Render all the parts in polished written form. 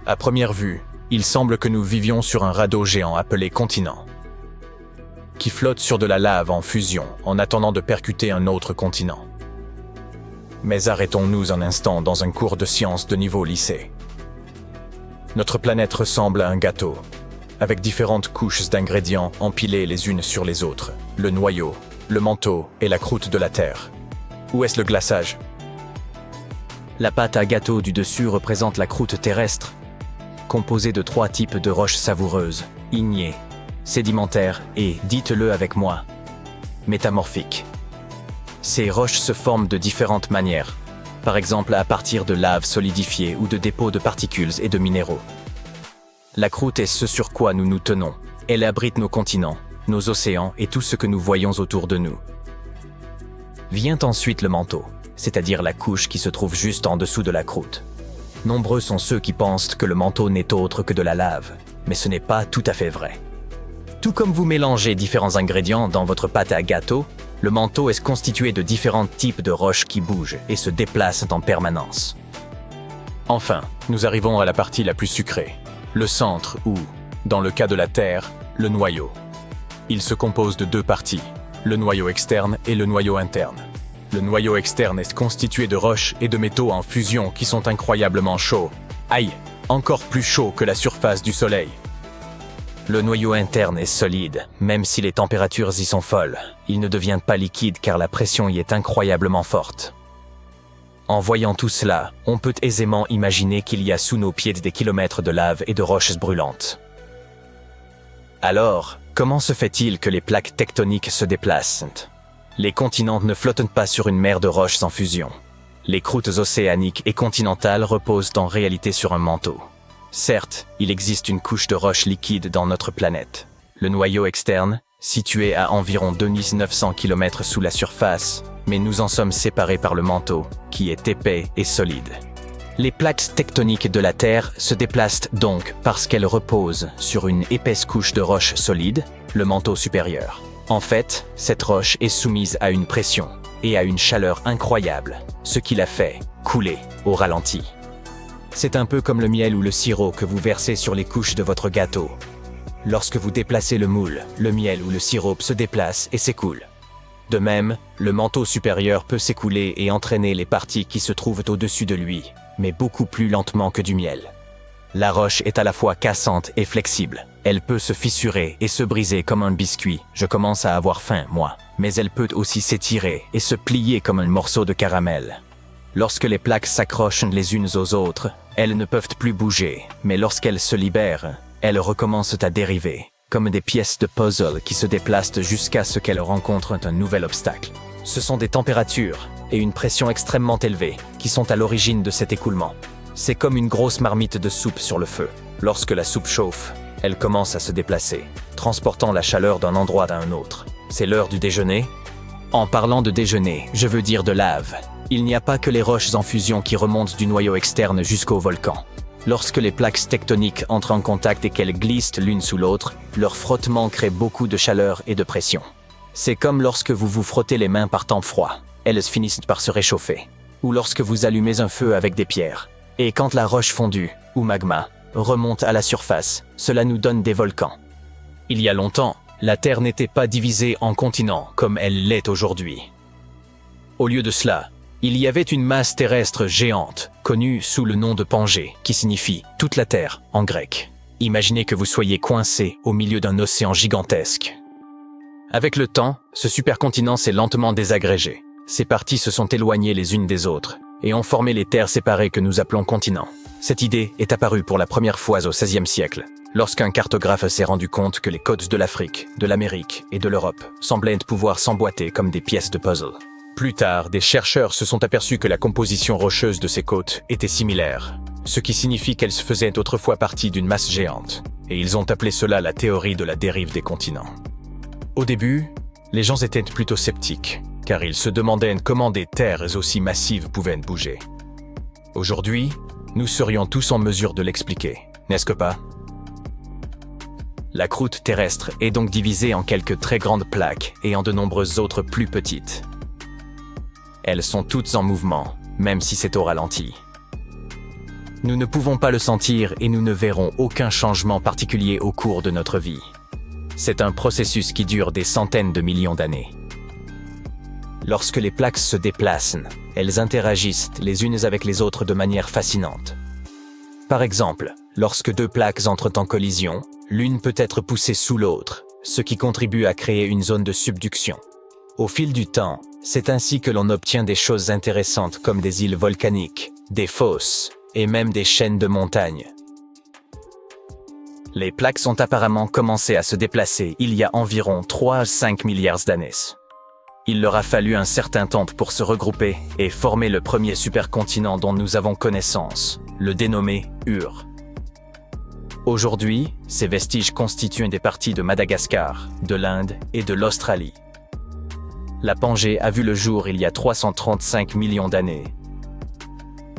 À première vue, il semble que nous vivions sur un radeau géant appelé continent, qui flotte sur de la lave en fusion en attendant de percuter un autre continent. Mais arrêtons-nous un instant dans un cours de sciences de niveau lycée. Notre planète ressemble à un gâteau, avec différentes couches d'ingrédients empilées les unes sur les autres, le noyau, le manteau et la croûte de la Terre. Où est-ce le glaçage? La pâte à gâteau du dessus représente la croûte terrestre, composée de 3 types de roches savoureuses, ignées, sédimentaires et, dites-le avec moi, métamorphiques. Ces roches se forment de différentes manières, par exemple à partir de lave solidifiée ou de dépôts de particules et de minéraux. La croûte est ce sur quoi nous nous tenons. Elle abrite nos continents, nos océans et tout ce que nous voyons autour de nous. Vient ensuite le manteau, c'est-à-dire la couche qui se trouve juste en dessous de la croûte. Nombreux sont ceux qui pensent que le manteau n'est autre que de la lave, mais ce n'est pas tout à fait vrai. Tout comme vous mélangez différents ingrédients dans votre pâte à gâteau, le manteau est constitué de différents types de roches qui bougent et se déplacent en permanence. Enfin, nous arrivons à la partie la plus sucrée, le centre ou, dans le cas de la Terre, le noyau. Il se compose de 2 parties, le noyau externe et le noyau interne. Le noyau externe est constitué de roches et de métaux en fusion qui sont incroyablement chauds. Aïe, encore plus chauds que la surface du Soleil. Le noyau interne est solide, même si les températures y sont folles. Il ne devient pas liquide car la pression y est incroyablement forte. En voyant tout cela, on peut aisément imaginer qu'il y a sous nos pieds des kilomètres de lave et de roches brûlantes. Alors, comment se fait-il que les plaques tectoniques se déplacent? Les continents ne flottent pas sur une mer de roches en fusion. Les croûtes océaniques et continentales reposent en réalité sur un manteau. Certes, il existe une couche de roches liquides dans notre planète. Le noyau externe, situé à environ 2900 km sous la surface, mais nous en sommes séparés par le manteau, qui est épais et solide. Les plaques tectoniques de la Terre se déplacent donc parce qu'elles reposent sur une épaisse couche de roches solides, le manteau supérieur. En fait, cette roche est soumise à une pression et à une chaleur incroyable, ce qui la fait couler au ralenti. C'est un peu comme le miel ou le sirop que vous versez sur les couches de votre gâteau. Lorsque vous déplacez le moule, le miel ou le sirop se déplace et s'écoule. De même, le manteau supérieur peut s'écouler et entraîner les parties qui se trouvent au-dessus de lui, mais beaucoup plus lentement que du miel. La roche est à la fois cassante et flexible. Elle peut se fissurer et se briser comme un biscuit. Je commence à avoir faim, moi. Mais elle peut aussi s'étirer et se plier comme un morceau de caramel. Lorsque les plaques s'accrochent les unes aux autres, elles ne peuvent plus bouger, mais lorsqu'elles se libèrent, elles recommencent à dériver, comme des pièces de puzzle qui se déplacent jusqu'à ce qu'elles rencontrent un nouvel obstacle. Ce sont des températures et une pression extrêmement élevées qui sont à l'origine de cet écoulement. C'est comme une grosse marmite de soupe sur le feu. Lorsque la soupe chauffe, elle commence à se déplacer, transportant la chaleur d'un endroit à un autre. C'est l'heure du déjeuner? En parlant de déjeuner, je veux dire de lave. Il n'y a pas que les roches en fusion qui remontent du noyau externe jusqu'au volcan. Lorsque les plaques tectoniques entrent en contact et qu'elles glissent l'une sous l'autre, leur frottement crée beaucoup de chaleur et de pression. C'est comme lorsque vous vous frottez les mains par temps froid. Elles finissent par se réchauffer. Ou lorsque vous allumez un feu avec des pierres. Et quand la roche fondue, ou magma, remonte à la surface, cela nous donne des volcans. Il y a longtemps, la Terre n'était pas divisée en continents comme elle l'est aujourd'hui. Au lieu de cela, il y avait une masse terrestre géante, connue sous le nom de Pangée, qui signifie « toute la Terre » en grec. Imaginez que vous soyez coincé au milieu d'un océan gigantesque. Avec le temps, ce supercontinent s'est lentement désagrégé. Ses parties se sont éloignées les unes des autres et ont formé les terres séparées que nous appelons continents. Cette idée est apparue pour la première fois au XVIe siècle, lorsqu'un cartographe s'est rendu compte que les côtes de l'Afrique, de l'Amérique et de l'Europe semblaient pouvoir s'emboîter comme des pièces de puzzle. Plus tard, des chercheurs se sont aperçus que la composition rocheuse de ces côtes était similaire, ce qui signifie qu'elles faisaient autrefois partie d'une masse géante, et ils ont appelé cela la théorie de la dérive des continents. Au début, les gens étaient plutôt sceptiques, car ils se demandaient comment des terres aussi massives pouvaient bouger. Aujourd'hui, nous serions tous en mesure de l'expliquer, n'est-ce pas? La croûte terrestre est donc divisée en quelques très grandes plaques et en de nombreuses autres plus petites. Elles sont toutes en mouvement, même si c'est au ralenti. Nous ne pouvons pas le sentir et nous ne verrons aucun changement particulier au cours de notre vie. C'est un processus qui dure des centaines de millions d'années. Lorsque les plaques se déplacent, elles interagissent les unes avec les autres de manière fascinante. Par exemple, lorsque deux plaques entrent en collision, l'une peut être poussée sous l'autre, ce qui contribue à créer une zone de subduction. Au fil du temps, c'est ainsi que l'on obtient des choses intéressantes comme des îles volcaniques, des fosses et même des chaînes de montagnes. Les plaques ont apparemment commencé à se déplacer il y a environ 3 à 5 milliards d'années. Il leur a fallu un certain temps pour se regrouper et former le premier supercontinent dont nous avons connaissance, le dénommé Ur. Aujourd'hui, ces vestiges constituent des parties de Madagascar, de l'Inde et de l'Australie. La Pangée a vu le jour il y a 335 millions d'années.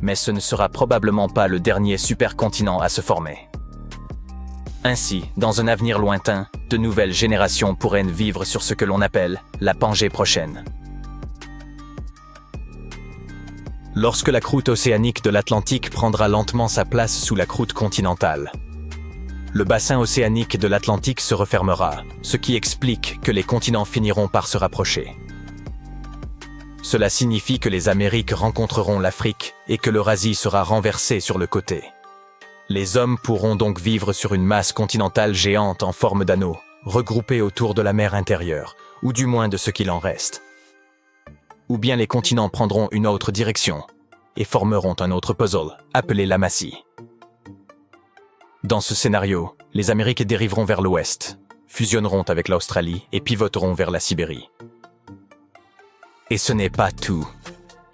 Mais ce ne sera probablement pas le dernier supercontinent à se former. Ainsi, dans un avenir lointain, de nouvelles générations pourraient vivre sur ce que l'on appelle la Pangée prochaine. Lorsque la croûte océanique de l'Atlantique prendra lentement sa place sous la croûte continentale, le bassin océanique de l'Atlantique se refermera, ce qui explique que les continents finiront par se rapprocher. Cela signifie que les Amériques rencontreront l'Afrique et que l'Eurasie sera renversée sur le côté. Les hommes pourront donc vivre sur une masse continentale géante en forme d'anneau, regroupée autour de la mer intérieure, ou du moins de ce qu'il en reste. Ou bien les continents prendront une autre direction et formeront un autre puzzle, appelé l'amassie. Dans ce scénario, les Amériques dériveront vers l'ouest, fusionneront avec l'Australie et pivoteront vers la Sibérie. Et ce n'est pas tout.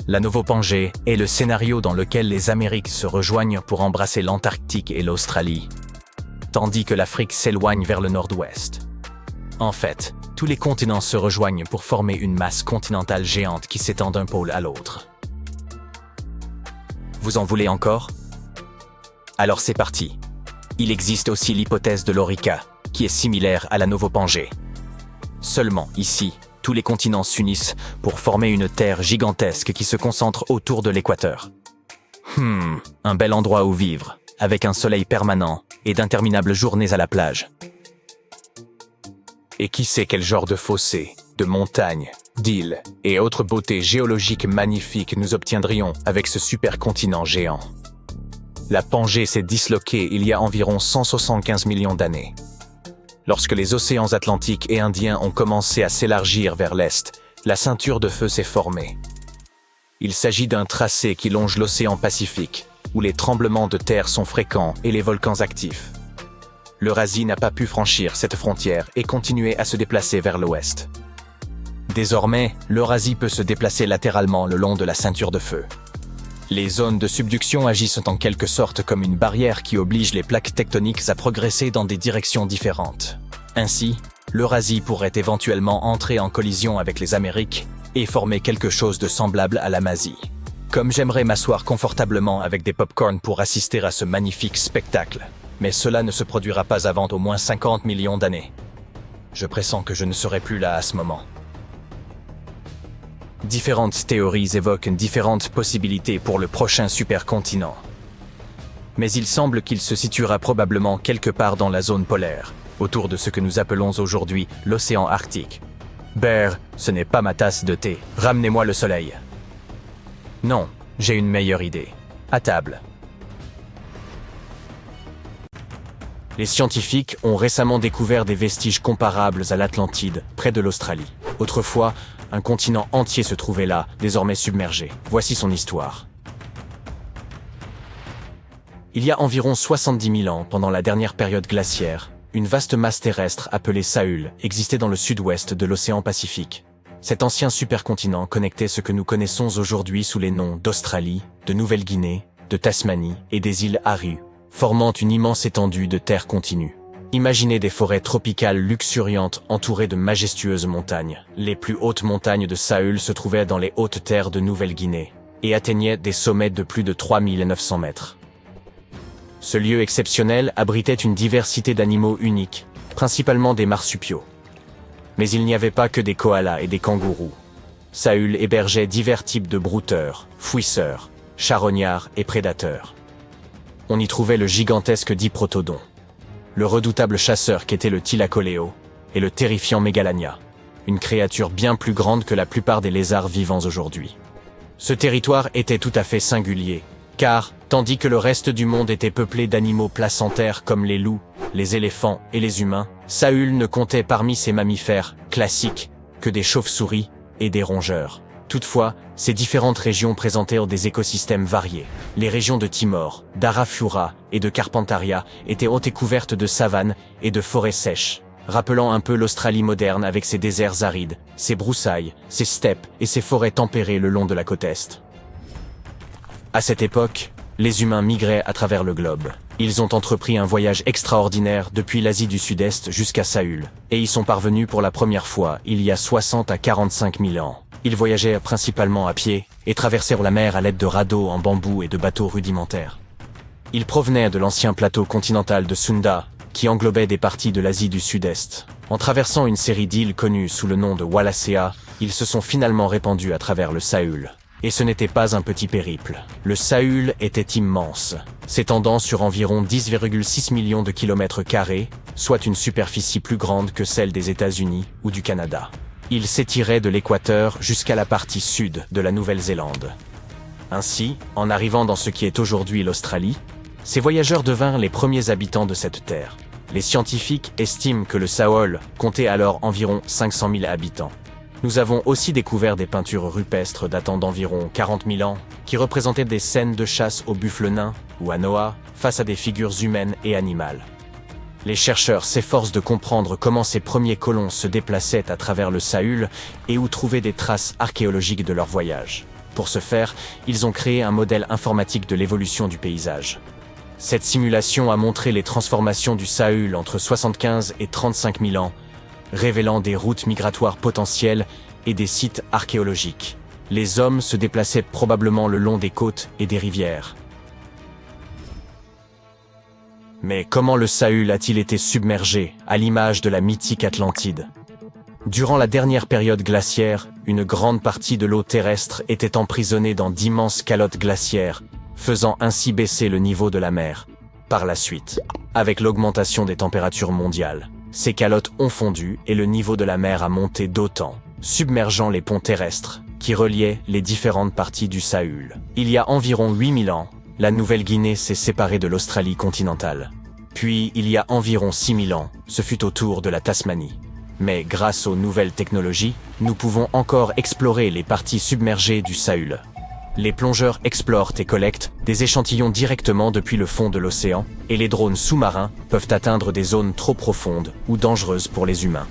La Novo-Pangée est le scénario dans lequel les Amériques se rejoignent pour embrasser l'Antarctique et l'Australie, tandis que l'Afrique s'éloigne vers le nord-ouest. En fait, tous les continents se rejoignent pour former une masse continentale géante qui s'étend d'un pôle à l'autre. Vous en voulez encore? Alors c'est parti. Il existe aussi l'hypothèse de l'Orica, qui est similaire à la Novo-Pangée. Seulement, ici, tous les continents s'unissent pour former une terre gigantesque qui se concentre autour de l'équateur. Un bel endroit où vivre, avec un soleil permanent et d'interminables journées à la plage. Et qui sait quel genre de fossés, de montagnes, d'îles et autres beautés géologiques magnifiques nous obtiendrions avec ce supercontinent géant. La Pangée s'est disloquée il y a environ 175 millions d'années. Lorsque les océans Atlantiques et Indiens ont commencé à s'élargir vers l'est, la ceinture de feu s'est formée. Il s'agit d'un tracé qui longe l'océan Pacifique, où les tremblements de terre sont fréquents et les volcans actifs. L'Eurasie n'a pas pu franchir cette frontière et continuer à se déplacer vers l'ouest. Désormais, l'Eurasie peut se déplacer latéralement le long de la ceinture de feu. Les zones de subduction agissent en quelque sorte comme une barrière qui oblige les plaques tectoniques à progresser dans des directions différentes. Ainsi, l'Eurasie pourrait éventuellement entrer en collision avec les Amériques et former quelque chose de semblable à l'Amazie. Comme j'aimerais m'asseoir confortablement avec des pop-corn pour assister à ce magnifique spectacle, mais cela ne se produira pas avant au moins 50 millions d'années. Je pressens que je ne serai plus là à ce moment. Différentes théories évoquent différentes possibilités pour le prochain supercontinent. Mais il semble qu'il se situera probablement quelque part dans la zone polaire, autour de ce que nous appelons aujourd'hui l'océan Arctique. Bear, ce n'est pas ma tasse de thé. Ramenez-moi le soleil. Non, j'ai une meilleure idée. À table. Les scientifiques ont récemment découvert des vestiges comparables à l'Atlantide, près de l'Australie. Autrefois, un continent entier se trouvait là, désormais submergé. Voici son histoire. Il y a environ 70 000 ans, pendant la dernière période glaciaire, une vaste masse terrestre appelée Saül existait dans le sud-ouest de l'océan Pacifique. Cet ancien supercontinent connectait ce que nous connaissons aujourd'hui sous les noms d'Australie, de Nouvelle-Guinée, de Tasmanie et des îles Aru, formant une immense étendue de terre continue. Imaginez des forêts tropicales luxuriantes entourées de majestueuses montagnes. Les plus hautes montagnes de Saül se trouvaient dans les hautes terres de Nouvelle-Guinée et atteignaient des sommets de plus de 3900 mètres. Ce lieu exceptionnel abritait une diversité d'animaux uniques, principalement des marsupiaux. Mais il n'y avait pas que des koalas et des kangourous. Saül hébergeait divers types de brouteurs, fouisseurs, charognards et prédateurs. On y trouvait le gigantesque Diprotodon, le redoutable chasseur qu'était le Thylacoleo, et le terrifiant Mégalania, une créature bien plus grande que la plupart des lézards vivants aujourd'hui. Ce territoire était tout à fait singulier, car, tandis que le reste du monde était peuplé d'animaux placentaires comme les loups, les éléphants et les humains, Saül ne comptait parmi ses mammifères classiques que des chauves-souris et des rongeurs. Toutefois, ces différentes régions présentaient des écosystèmes variés. Les régions de Timor, d'Arafura et de Carpentaria étaient hautes et couvertes de savanes et de forêts sèches, rappelant un peu l'Australie moderne avec ses déserts arides, ses broussailles, ses steppes et ses forêts tempérées le long de la côte est. À cette époque, les humains migraient à travers le globe. Ils ont entrepris un voyage extraordinaire depuis l'Asie du Sud-Est jusqu'à Saül, et y sont parvenus pour la première fois il y a 60 à 45 000 ans. Ils voyageaient principalement à pied et traversèrent la mer à l'aide de radeaux en bambou et de bateaux rudimentaires. Ils provenaient de l'ancien plateau continental de Sunda, qui englobait des parties de l'Asie du Sud-Est. En traversant une série d'îles connues sous le nom de Wallacea, ils se sont finalement répandus à travers le Saül. Et ce n'était pas un petit périple. Le Saül était immense, s'étendant sur environ 10,6 millions de kilomètres carrés, soit une superficie plus grande que celle des États-Unis ou du Canada. Il s'étirait de l'équateur jusqu'à la partie sud de la Nouvelle-Zélande. Ainsi, en arrivant dans ce qui est aujourd'hui l'Australie, ces voyageurs devinrent les premiers habitants de cette terre. Les scientifiques estiment que le Saül comptait alors environ 500 000 habitants. Nous avons aussi découvert des peintures rupestres datant d'environ 40 000 ans, qui représentaient des scènes de chasse au buffle nain ou à Noah face à des figures humaines et animales. Les chercheurs s'efforcent de comprendre comment ces premiers colons se déplaçaient à travers le Saül et où trouver des traces archéologiques de leur voyage. Pour ce faire, ils ont créé un modèle informatique de l'évolution du paysage. Cette simulation a montré les transformations du Saül entre 75 et 35 000 ans, révélant des routes migratoires potentielles et des sites archéologiques. Les hommes se déplaçaient probablement le long des côtes et des rivières. Mais comment le Saül a-t-il été submergé, à l'image de la mythique Atlantide? Durant la dernière période glaciaire, une grande partie de l'eau terrestre était emprisonnée dans d'immenses calottes glaciaires, faisant ainsi baisser le niveau de la mer. Par la suite, avec l'augmentation des températures mondiales, ces calottes ont fondu et le niveau de la mer a monté d'autant, submergeant les ponts terrestres qui reliaient les différentes parties du Saül. Il y a environ 8000 ans, la Nouvelle-Guinée s'est séparée de l'Australie continentale. Puis, il y a environ 6000 ans, ce fut au tour de la Tasmanie. Mais grâce aux nouvelles technologies, nous pouvons encore explorer les parties submergées du Saül. Les plongeurs explorent et collectent des échantillons directement depuis le fond de l'océan, et les drones sous-marins peuvent atteindre des zones trop profondes ou dangereuses pour les humains.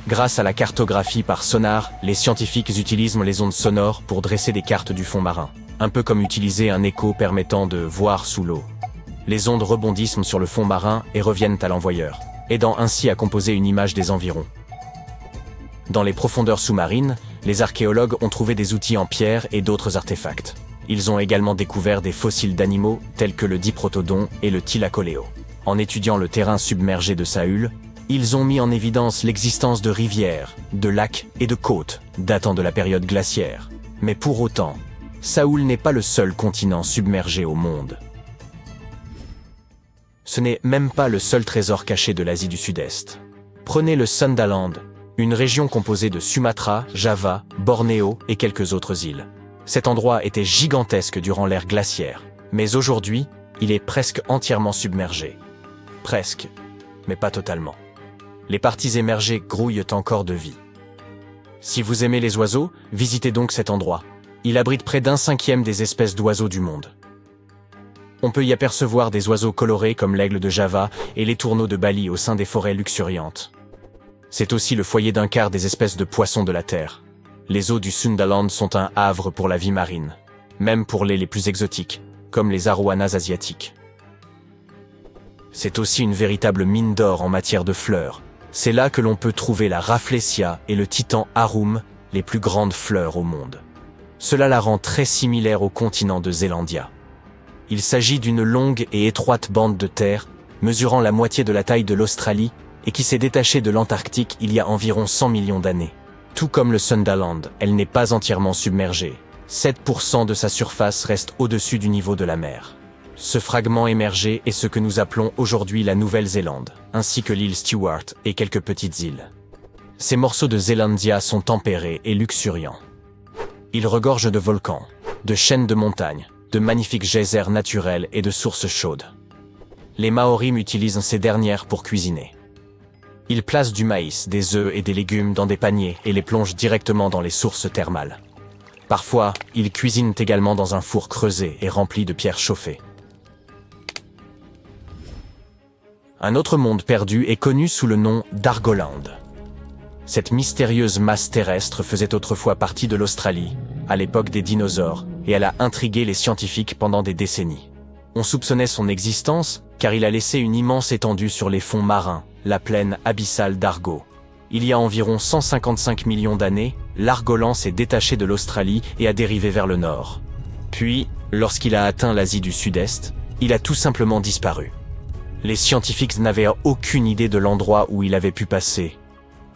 Grâce à la cartographie par sonar, les scientifiques utilisent les ondes sonores pour dresser des cartes du fond marin, un peu comme utiliser un écho permettant de voir sous l'eau. Les ondes rebondissent sur le fond marin et reviennent à l'envoyeur, aidant ainsi à composer une image des environs. Dans les profondeurs sous-marines, les archéologues ont trouvé des outils en pierre et d'autres artefacts. Ils ont également découvert des fossiles d'animaux tels que le Diprotodon et le Thylacoleo. En étudiant le terrain submergé de Saül, ils ont mis en évidence l'existence de rivières, de lacs et de côtes datant de la période glaciaire. Mais pour autant, Saül n'est pas le seul continent submergé au monde. Ce n'est même pas le seul trésor caché de l'Asie du Sud-Est. Prenez le Sundaland, une région composée de Sumatra, Java, Bornéo et quelques autres îles. Cet endroit était gigantesque durant l'ère glaciaire, mais aujourd'hui, il est presque entièrement submergé. Presque, mais pas totalement. Les parties émergées grouillent encore de vie. Si vous aimez les oiseaux, visitez donc cet endroit. Il abrite près d'1/5 des espèces d'oiseaux du monde. On peut y apercevoir des oiseaux colorés comme l'aigle de Java et les tourneaux de Bali au sein des forêts luxuriantes. C'est aussi le foyer d'un quart des espèces de poissons de la Terre. Les eaux du Sundaland sont un havre pour la vie marine, même pour les plus exotiques, comme les arowanas asiatiques. C'est aussi une véritable mine d'or en matière de fleurs. C'est là que l'on peut trouver la Rafflesia et le titan arum, les plus grandes fleurs au monde. Cela la rend très similaire au continent de Zélandia. Il s'agit d'une longue et étroite bande de terre, mesurant la moitié de la taille de l'Australie et qui s'est détachée de l'Antarctique il y a environ 100 millions d'années. Tout comme le Sundaland, elle n'est pas entièrement submergée. 7% de sa surface reste au-dessus du niveau de la mer. Ce fragment émergé est ce que nous appelons aujourd'hui la Nouvelle-Zélande, ainsi que l'île Stewart et quelques petites îles. Ces morceaux de Zélandia sont tempérés et luxuriants. Ils regorgent de volcans, de chaînes de montagnes, de magnifiques geysers naturels et de sources chaudes. Les Maoris utilisent ces dernières pour cuisiner. Ils placent du maïs, des œufs et des légumes dans des paniers et les plongent directement dans les sources thermales. Parfois, ils cuisinent également dans un four creusé et rempli de pierres chauffées. Un autre monde perdu est connu sous le nom d'Argoland. Cette mystérieuse masse terrestre faisait autrefois partie de l'Australie, à l'époque des dinosaures, et elle a intrigué les scientifiques pendant des décennies. On soupçonnait son existence car il a laissé une immense étendue sur les fonds marins, la plaine abyssale d'Argo. Il y a environ 155 millions d'années, l'Argoland s'est détaché de l'Australie et a dérivé vers le nord. Puis, lorsqu'il a atteint l'Asie du Sud-Est, il a tout simplement disparu. Les scientifiques n'avaient aucune idée de l'endroit où il avait pu passer.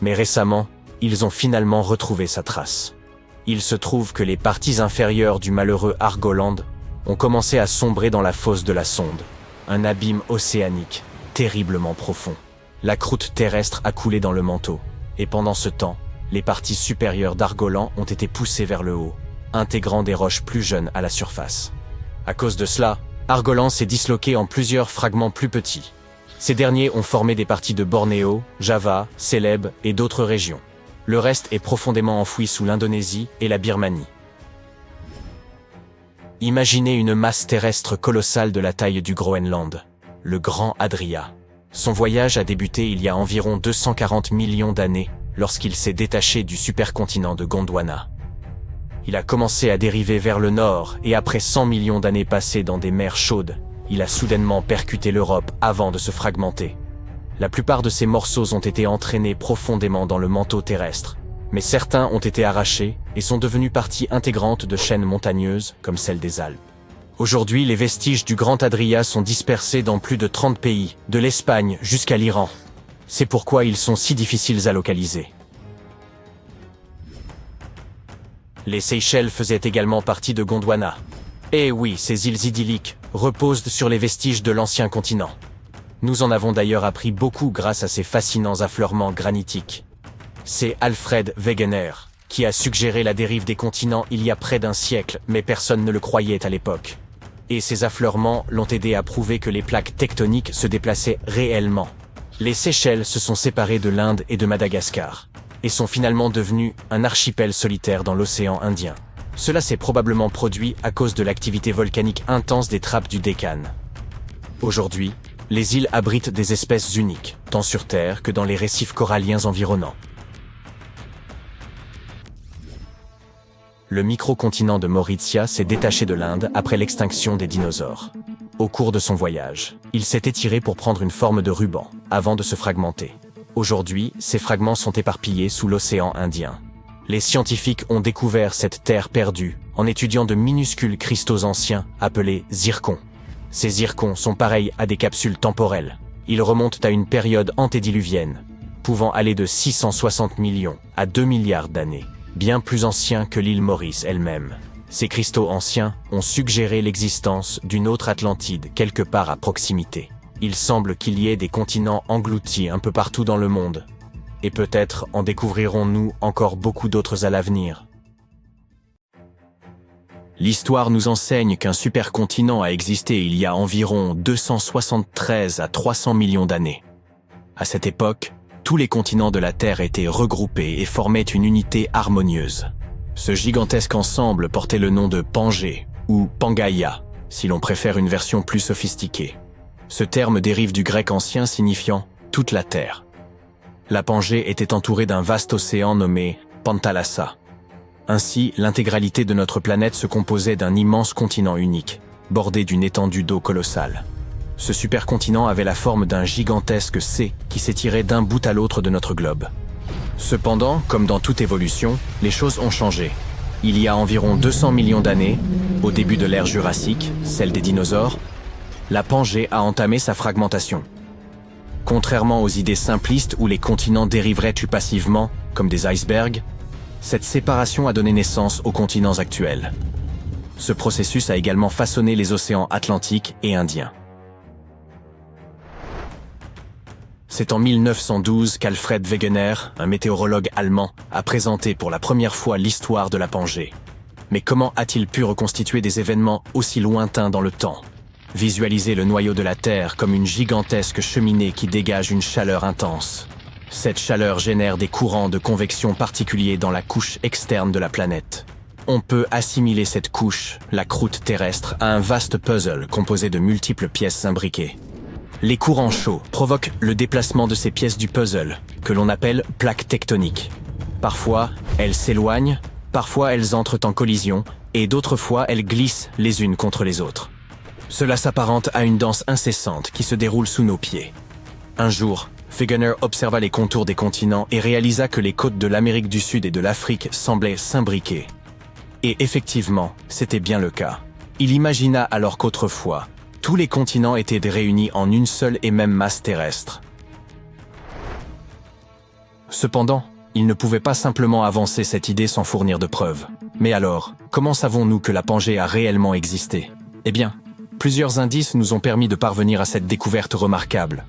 Mais récemment, ils ont finalement retrouvé sa trace. Il se trouve que les parties inférieures du malheureux Argoland ont commencé à sombrer dans la fosse de la sonde, un abîme océanique terriblement profond. La croûte terrestre a coulé dans le manteau, et pendant ce temps, les parties supérieures d'Argoland ont été poussées vers le haut, intégrant des roches plus jeunes à la surface. À cause de cela, Argoland s'est disloqué en plusieurs fragments plus petits. Ces derniers ont formé des parties de Bornéo, Java, Célèbes et d'autres régions. Le reste est profondément enfoui sous l'Indonésie et la Birmanie. Imaginez une masse terrestre colossale de la taille du Groenland, le Grand Adria. Son voyage a débuté il y a environ 240 millions d'années lorsqu'il s'est détaché du supercontinent de Gondwana. Il a commencé à dériver vers le nord et après 100 millions d'années passées dans des mers chaudes, il a soudainement percuté l'Europe avant de se fragmenter. La plupart de ces morceaux ont été entraînés profondément dans le manteau terrestre, mais certains ont été arrachés et sont devenus partie intégrante de chaînes montagneuses comme celle des Alpes. Aujourd'hui, les vestiges du Grand Adria sont dispersés dans plus de 30 pays, de l'Espagne jusqu'à l'Iran. C'est pourquoi ils sont si difficiles à localiser. Les Seychelles faisaient également partie de Gondwana. Et oui, ces îles idylliques reposent sur les vestiges de l'ancien continent. Nous en avons d'ailleurs appris beaucoup grâce à ces fascinants affleurements granitiques. C'est Alfred Wegener qui a suggéré la dérive des continents il y a près d'un siècle, mais personne ne le croyait à l'époque. Et ces affleurements l'ont aidé à prouver que les plaques tectoniques se déplaçaient réellement. Les Seychelles se sont séparées de l'Inde et de Madagascar, et sont finalement devenus un archipel solitaire dans l'océan Indien. Cela s'est probablement produit à cause de l'activité volcanique intense des trappes du Deccan. Aujourd'hui, les îles abritent des espèces uniques, tant sur Terre que dans les récifs coralliens environnants. Le microcontinent de Mauritia s'est détaché de l'Inde après l'extinction des dinosaures. Au cours de son voyage, il s'est étiré pour prendre une forme de ruban, avant de se fragmenter. Aujourd'hui, ces fragments sont éparpillés sous l'océan Indien. Les scientifiques ont découvert cette terre perdue en étudiant de minuscules cristaux anciens appelés zircons. Ces zircons sont pareils à des capsules temporelles. Ils remontent à une période antédiluvienne, pouvant aller de 660 millions à 2 milliards d'années, bien plus anciens que l'île Maurice elle-même. Ces cristaux anciens ont suggéré l'existence d'une autre Atlantide quelque part à proximité. Il semble qu'il y ait des continents engloutis un peu partout dans le monde. Et peut-être en découvrirons-nous encore beaucoup d'autres à l'avenir. L'histoire nous enseigne qu'un supercontinent a existé il y a environ 273 à 300 millions d'années. À cette époque, tous les continents de la Terre étaient regroupés et formaient une unité harmonieuse. Ce gigantesque ensemble portait le nom de Pangée, ou Pangaïa, si l'on préfère une version plus sophistiquée. Ce terme dérive du grec ancien signifiant « toute la Terre ». La Pangée était entourée d'un vaste océan nommé Panthalassa. Ainsi, l'intégralité de notre planète se composait d'un immense continent unique, bordé d'une étendue d'eau colossale. Ce supercontinent avait la forme d'un gigantesque C qui s'étirait d'un bout à l'autre de notre globe. Cependant, comme dans toute évolution, les choses ont changé. Il y a environ 200 millions d'années, au début de l'ère jurassique, celle des dinosaures, la Pangée a entamé sa fragmentation. Contrairement aux idées simplistes où les continents dériveraient plus passivement, comme des icebergs, cette séparation a donné naissance aux continents actuels. Ce processus a également façonné les océans Atlantique et Indien. C'est en 1912 qu'Alfred Wegener, un météorologue allemand, a présenté pour la première fois l'histoire de la Pangée. Mais comment a-t-il pu reconstituer des événements aussi lointains dans le temps? Visualiser le noyau de la Terre comme une gigantesque cheminée qui dégage une chaleur intense. Cette chaleur génère des courants de convection particuliers dans la couche externe de la planète. On peut assimiler cette couche, la croûte terrestre, à un vaste puzzle composé de multiples pièces imbriquées. Les courants chauds provoquent le déplacement de ces pièces du puzzle, que l'on appelle plaques tectoniques. Parfois, elles s'éloignent, parfois elles entrent en collision, et d'autres fois elles glissent les unes contre les autres. Cela s'apparente à une danse incessante qui se déroule sous nos pieds. Un jour, Wegener observa les contours des continents et réalisa que les côtes de l'Amérique du Sud et de l'Afrique semblaient s'imbriquer. Et effectivement, c'était bien le cas. Il imagina alors qu'autrefois, tous les continents étaient réunis en une seule et même masse terrestre. Cependant, il ne pouvait pas simplement avancer cette idée sans fournir de preuves. Mais alors, comment savons-nous que la Pangée a réellement existé? Eh bien, plusieurs indices nous ont permis de parvenir à cette découverte remarquable.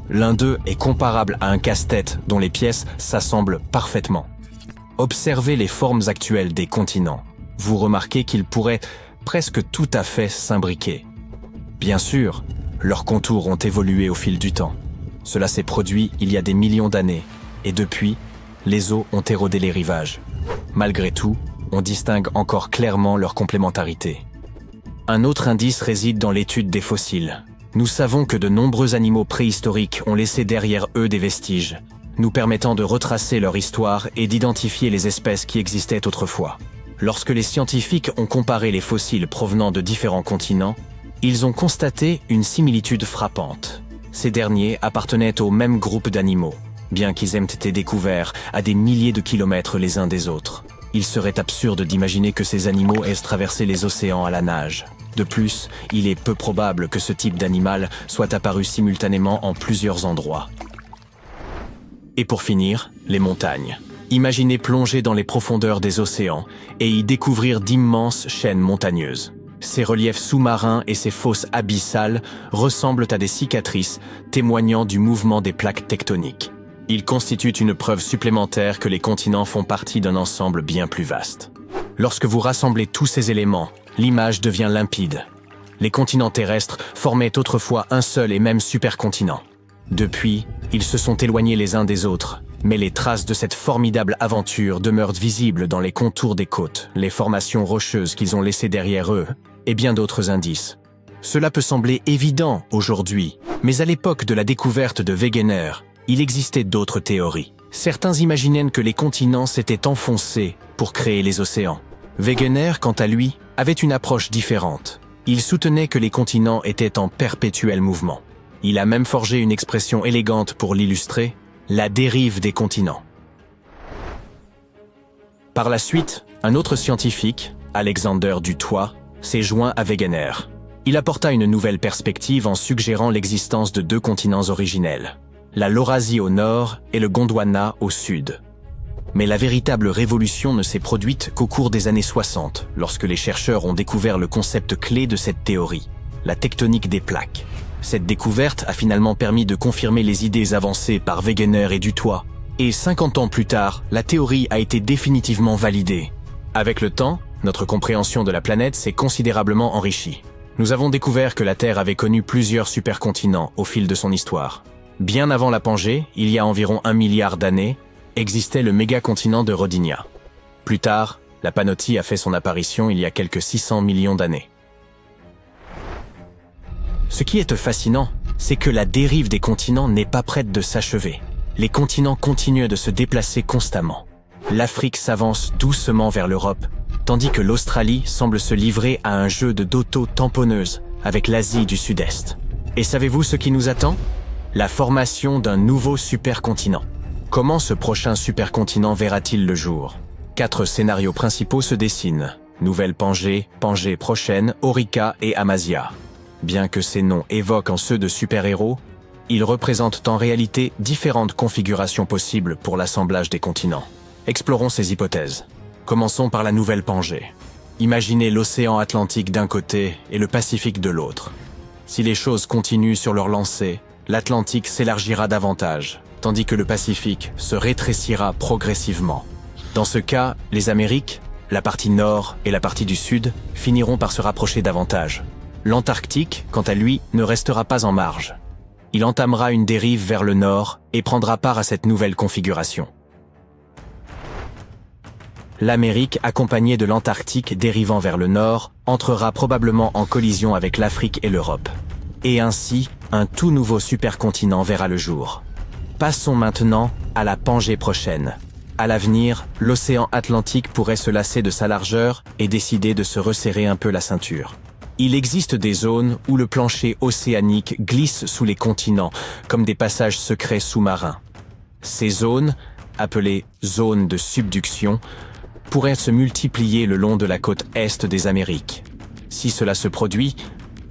L'un d'eux est comparable à un casse-tête dont les pièces s'assemblent parfaitement. Observez les formes actuelles des continents. Vous remarquez qu'ils pourraient presque tout à fait s'imbriquer. Bien sûr, leurs contours ont évolué au fil du temps. Cela s'est produit il y a des millions d'années, et depuis, les eaux ont érodé les rivages. Malgré tout, on distingue encore clairement leur complémentarité. Un autre indice réside dans l'étude des fossiles. Nous savons que de nombreux animaux préhistoriques ont laissé derrière eux des vestiges, nous permettant de retracer leur histoire et d'identifier les espèces qui existaient autrefois. Lorsque les scientifiques ont comparé les fossiles provenant de différents continents, ils ont constaté une similitude frappante. Ces derniers appartenaient au même groupe d'animaux, bien qu'ils aient été découverts à des milliers de kilomètres les uns des autres. Il serait absurde d'imaginer que ces animaux aient traversé les océans à la nage. De plus, il est peu probable que ce type d'animal soit apparu simultanément en plusieurs endroits. Et pour finir, les montagnes. Imaginez plonger dans les profondeurs des océans et y découvrir d'immenses chaînes montagneuses. Ces reliefs sous-marins et ces fosses abyssales ressemblent à des cicatrices témoignant du mouvement des plaques tectoniques. Ils constituent une preuve supplémentaire que les continents font partie d'un ensemble bien plus vaste. Lorsque vous rassemblez tous ces éléments, l'image devient limpide. Les continents terrestres formaient autrefois un seul et même supercontinent. Depuis, ils se sont éloignés les uns des autres, mais les traces de cette formidable aventure demeurent visibles dans les contours des côtes, les formations rocheuses qu'ils ont laissées derrière eux, et bien d'autres indices. Cela peut sembler évident aujourd'hui, mais à l'époque de la découverte de Wegener, il existait d'autres théories. Certains imaginaient que les continents s'étaient enfoncés pour créer les océans. Wegener, quant à lui, avait une approche différente. Il soutenait que les continents étaient en perpétuel mouvement. Il a même forgé une expression élégante pour l'illustrer, la dérive des continents. Par la suite, un autre scientifique, Alexander du Toit, s'est joint à Wegener. Il apporta une nouvelle perspective en suggérant l'existence de deux continents originels, la Laurasie au nord et le Gondwana au sud. Mais la véritable révolution ne s'est produite qu'au cours des années 60, lorsque les chercheurs ont découvert le concept clé de cette théorie, la tectonique des plaques. Cette découverte a finalement permis de confirmer les idées avancées par Wegener et du Toit. Et 50 ans plus tard, la théorie a été définitivement validée. Avec le temps, notre compréhension de la planète s'est considérablement enrichie. Nous avons découvert que la Terre avait connu plusieurs supercontinents au fil de son histoire. Bien avant la Pangée, il y a environ 1 milliard d'années, existait le mégacontinent de Rodinia. Plus tard, la Pannotie a fait son apparition il y a quelques 600 millions d'années. Ce qui est fascinant, c'est que la dérive des continents n'est pas prête de s'achever. Les continents continuent de se déplacer constamment. L'Afrique s'avance doucement vers l'Europe, tandis que l'Australie semble se livrer à un jeu de d'auto-tamponneuse avec l'Asie du Sud-Est. Et savez-vous ce qui nous attend? La formation d'un nouveau supercontinent. Comment ce prochain supercontinent verra-t-il le jour? 4 scénarios principaux se dessinent. Nouvelle Pangée, Pangée prochaine, Orica et Amasia. Bien que ces noms évoquent ceux de super-héros, ils représentent en réalité différentes configurations possibles pour l'assemblage des continents. Explorons ces hypothèses. Commençons par la nouvelle Pangée. Imaginez l'océan Atlantique d'un côté et le Pacifique de l'autre. Si les choses continuent sur leur lancée, l'Atlantique s'élargira davantage, tandis que le Pacifique se rétrécira progressivement. Dans ce cas, les Amériques, la partie nord et la partie du sud, finiront par se rapprocher davantage. L'Antarctique, quant à lui, ne restera pas en marge. Il entamera une dérive vers le nord et prendra part à cette nouvelle configuration. L'Amérique, accompagnée de l'Antarctique dérivant vers le nord, entrera probablement en collision avec l'Afrique et l'Europe. Et ainsi, un tout nouveau supercontinent verra le jour. Passons maintenant à la Pangée prochaine. À l'avenir, l'océan Atlantique pourrait se lasser de sa largeur et décider de se resserrer un peu la ceinture. Il existe des zones où le plancher océanique glisse sous les continents, comme des passages secrets sous-marins. Ces zones, appelées zones de subduction, pourraient se multiplier le long de la côte est des Amériques. Si cela se produit,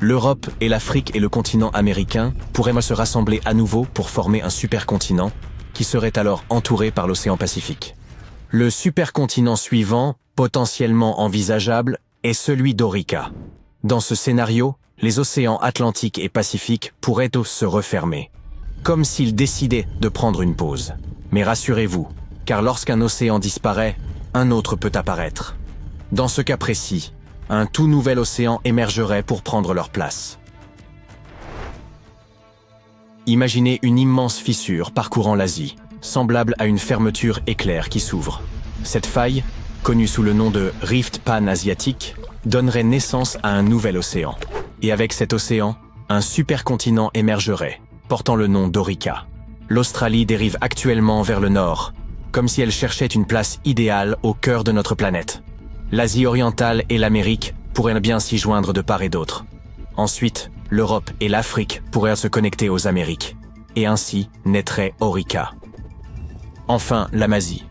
l'Europe et l'Afrique et le continent américain pourraient se rassembler à nouveau pour former un supercontinent qui serait alors entouré par l'océan Pacifique. Le supercontinent suivant, potentiellement envisageable, est celui d'Orica. Dans ce scénario, les océans Atlantique et Pacifique pourraient se refermer, comme s'ils décidaient de prendre une pause. Mais rassurez-vous, car lorsqu'un océan disparaît, un autre peut apparaître. Dans ce cas précis, un tout nouvel océan émergerait pour prendre leur place. Imaginez une immense fissure parcourant l'Asie, semblable à une fermeture éclair qui s'ouvre. Cette faille, connue sous le nom de Rift Pan-Asiatique, donnerait naissance à un nouvel océan. Et avec cet océan, un supercontinent émergerait, portant le nom d'Orica. L'Australie dérive actuellement vers le nord, comme si elle cherchait une place idéale au cœur de notre planète. L'Asie orientale et l'Amérique pourraient bien s'y joindre de part et d'autre. Ensuite, l'Europe et l'Afrique pourraient se connecter aux Amériques, et ainsi naîtrait Orica. Enfin, l'Amazie.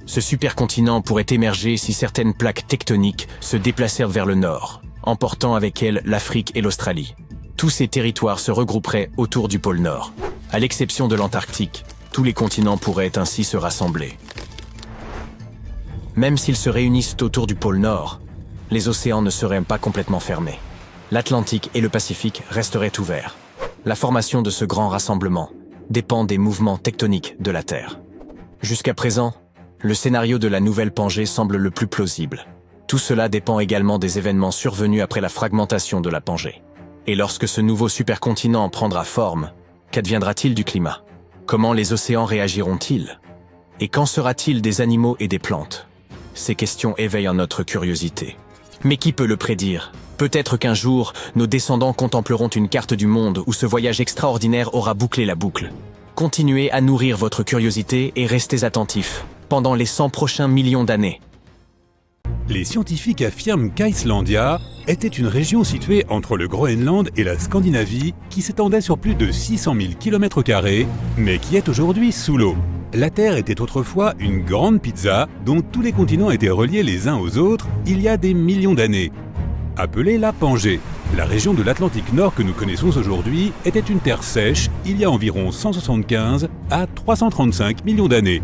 Ce supercontinent pourrait émerger si certaines plaques tectoniques se déplacèrent vers le nord, emportant avec elles l'Afrique et l'Australie. Tous ces territoires se regrouperaient autour du pôle Nord. À l'exception de l'Antarctique, tous les continents pourraient ainsi se rassembler. Même s'ils se réunissent autour du pôle Nord, les océans ne seraient pas complètement fermés. L'Atlantique et le Pacifique resteraient ouverts. La formation de ce grand rassemblement dépend des mouvements tectoniques de la Terre. Jusqu'à présent, le scénario de la nouvelle Pangée semble le plus plausible. Tout cela dépend également des événements survenus après la fragmentation de la Pangée. Et lorsque ce nouveau supercontinent prendra forme, qu'adviendra-t-il du climat ? Comment les océans réagiront-ils ? Et qu'en sera-t-il des animaux et des plantes ? Ces questions éveillent notre curiosité. Mais qui peut le prédire ? Peut-être qu'un jour, nos descendants contempleront une carte du monde où ce voyage extraordinaire aura bouclé la boucle. Continuez à nourrir votre curiosité et restez attentifs pendant les 100 prochains millions d'années. Les scientifiques affirment qu'Icelandia était une région située entre le Groenland et la Scandinavie qui s'étendait sur plus de 600 000 km², mais qui est aujourd'hui sous l'eau. La Terre était autrefois une grande pizza dont tous les continents étaient reliés les uns aux autres il y a des millions d'années. Appelée la Pangée, la région de l'Atlantique Nord que nous connaissons aujourd'hui était une terre sèche il y a environ 175 à 335 millions d'années.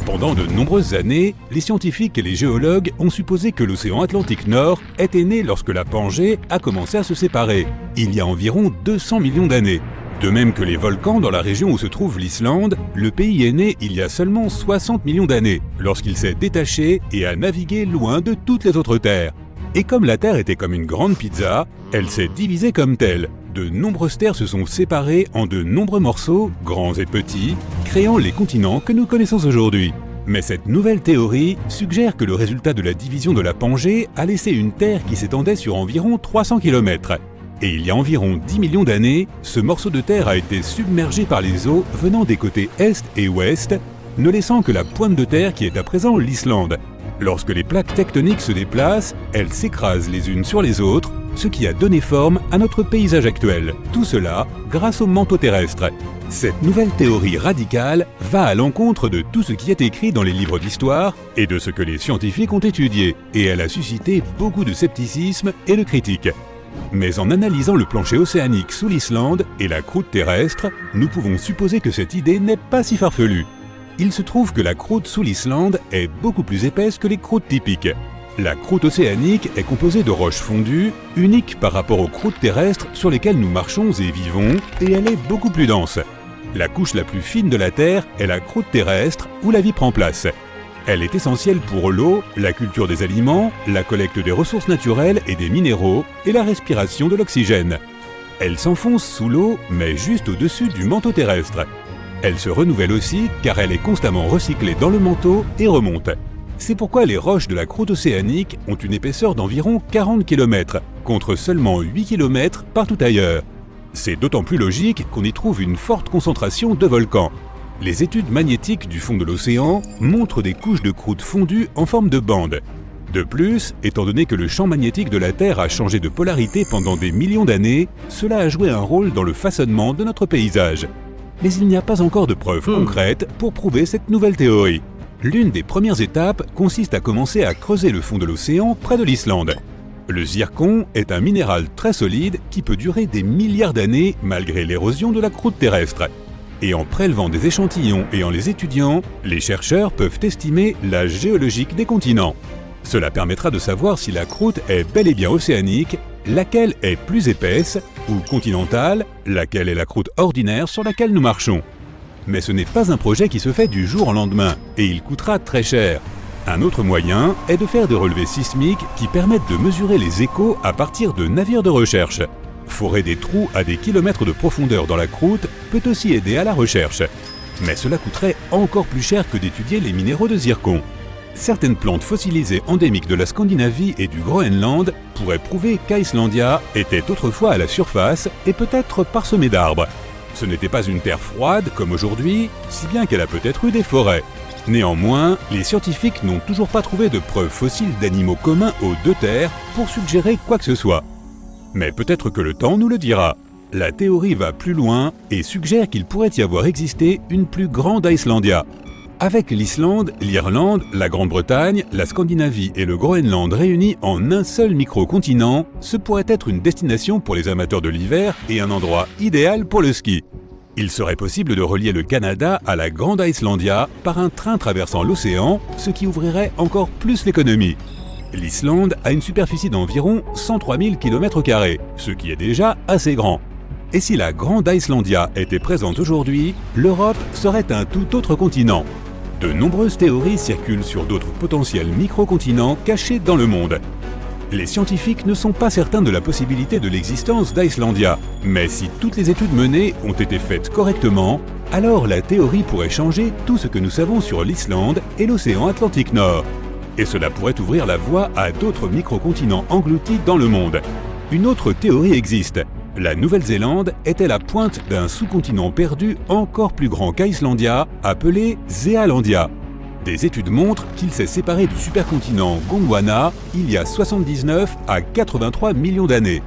Pendant de nombreuses années, les scientifiques et les géologues ont supposé que l'océan Atlantique Nord était né lorsque la Pangée a commencé à se séparer, il y a environ 200 millions d'années. De même que les volcans dans la région où se trouve l'Islande, le pays est né il y a seulement 60 millions d'années, lorsqu'il s'est détaché et a navigué loin de toutes les autres terres. Et comme la Terre était comme une grande pizza, elle s'est divisée comme telle. De nombreuses terres se sont séparées en de nombreux morceaux, grands et petits, créant les continents que nous connaissons aujourd'hui. Mais cette nouvelle théorie suggère que le résultat de la division de la Pangée a laissé une Terre qui s'étendait sur environ 300 km. Et il y a environ 10 millions d'années, ce morceau de terre a été submergé par les eaux venant des côtés est et ouest, ne laissant que la pointe de terre qui est à présent l'Islande. Lorsque les plaques tectoniques se déplacent, elles s'écrasent les unes sur les autres, ce qui a donné forme à notre paysage actuel. Tout cela grâce au manteau terrestre. Cette nouvelle théorie radicale va à l'encontre de tout ce qui est écrit dans les livres d'histoire et de ce que les scientifiques ont étudié, et elle a suscité beaucoup de scepticisme et de critiques. Mais en analysant le plancher océanique sous l'Islande et la croûte terrestre, nous pouvons supposer que cette idée n'est pas si farfelue. Il se trouve que la croûte sous l'Islande est beaucoup plus épaisse que les croûtes typiques. La croûte océanique est composée de roches fondues, uniques par rapport aux croûtes terrestres sur lesquelles nous marchons et vivons, et elle est beaucoup plus dense. La couche la plus fine de la Terre est la croûte terrestre où la vie prend place. Elle est essentielle pour l'eau, la culture des aliments, la collecte des ressources naturelles et des minéraux, et la respiration de l'oxygène. Elle s'enfonce sous l'eau, mais juste au-dessus du manteau terrestre. Elle se renouvelle aussi car elle est constamment recyclée dans le manteau et remonte. C'est pourquoi les roches de la croûte océanique ont une épaisseur d'environ 40 km, contre seulement 8 km partout ailleurs. C'est d'autant plus logique qu'on y trouve une forte concentration de volcans. Les études magnétiques du fond de l'océan montrent des couches de croûte fondues en forme de bande. De plus, étant donné que le champ magnétique de la Terre a changé de polarité pendant des millions d'années, cela a joué un rôle dans le façonnement de notre paysage. Mais il n'y a pas encore de preuves concrètes pour prouver cette nouvelle théorie. L'une des premières étapes consiste à commencer à creuser le fond de l'océan près de l'Islande. Le zircon est un minéral très solide qui peut durer des milliards d'années malgré l'érosion de la croûte terrestre. Et en prélevant des échantillons et en les étudiant, les chercheurs peuvent estimer l'âge géologique des continents. Cela permettra de savoir si la croûte est bel et bien océanique, laquelle est plus épaisse, ou continentale, laquelle est la croûte ordinaire sur laquelle nous marchons. Mais ce n'est pas un projet qui se fait du jour au lendemain, et il coûtera très cher. Un autre moyen est de faire des relevés sismiques qui permettent de mesurer les échos à partir de navires de recherche. Forer des trous à des kilomètres de profondeur dans la croûte peut aussi aider à la recherche. Mais cela coûterait encore plus cher que d'étudier les minéraux de zircon. Certaines plantes fossilisées endémiques de la Scandinavie et du Groenland pourraient prouver qu'Icelandia était autrefois à la surface et peut-être parsemée d'arbres. Ce n'était pas une terre froide comme aujourd'hui, si bien qu'elle a peut-être eu des forêts. Néanmoins, les scientifiques n'ont toujours pas trouvé de preuves fossiles d'animaux communs aux deux terres pour suggérer quoi que ce soit. Mais peut-être que le temps nous le dira. La théorie va plus loin et suggère qu'il pourrait y avoir existé une plus grande Icelandia. Avec l'Islande, l'Irlande, la Grande-Bretagne, la Scandinavie et le Groenland réunis en un seul micro-continent, ce pourrait être une destination pour les amateurs de l'hiver et un endroit idéal pour le ski. Il serait possible de relier le Canada à la Grande Icelandia par un train traversant l'océan, ce qui ouvrirait encore plus l'économie. L'Islande a une superficie d'environ 103 000 km², ce qui est déjà assez grand. Et si la Grande Icelandia était présente aujourd'hui, l'Europe serait un tout autre continent. De nombreuses théories circulent sur d'autres potentiels micro-continents cachés dans le monde. Les scientifiques ne sont pas certains de la possibilité de l'existence d'Icelandia, mais si toutes les études menées ont été faites correctement, alors la théorie pourrait changer tout ce que nous savons sur l'Islande et l'océan Atlantique Nord. Et cela pourrait ouvrir la voie à d'autres micro-continents engloutis dans le monde. Une autre théorie existe. La Nouvelle-Zélande était la pointe d'un sous-continent perdu encore plus grand qu'Icelandia, appelé Zéalandia. Des études montrent qu'il s'est séparé du supercontinent Gondwana il y a 79 à 83 millions d'années.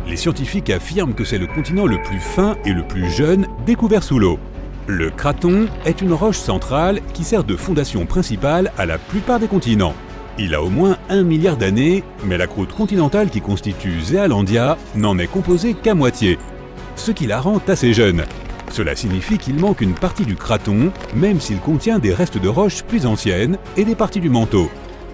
Les scientifiques affirment que c'est le continent le plus fin et le plus jeune découvert sous l'eau. Le craton est une roche centrale qui sert de fondation principale à la plupart des continents. Il a au moins 1 milliard d'années, mais la croûte continentale qui constitue Zéalandia n'en est composée qu'à moitié, ce qui la rend assez jeune. Cela signifie qu'il manque une partie du craton, même s'il contient des restes de roches plus anciennes et des parties du manteau.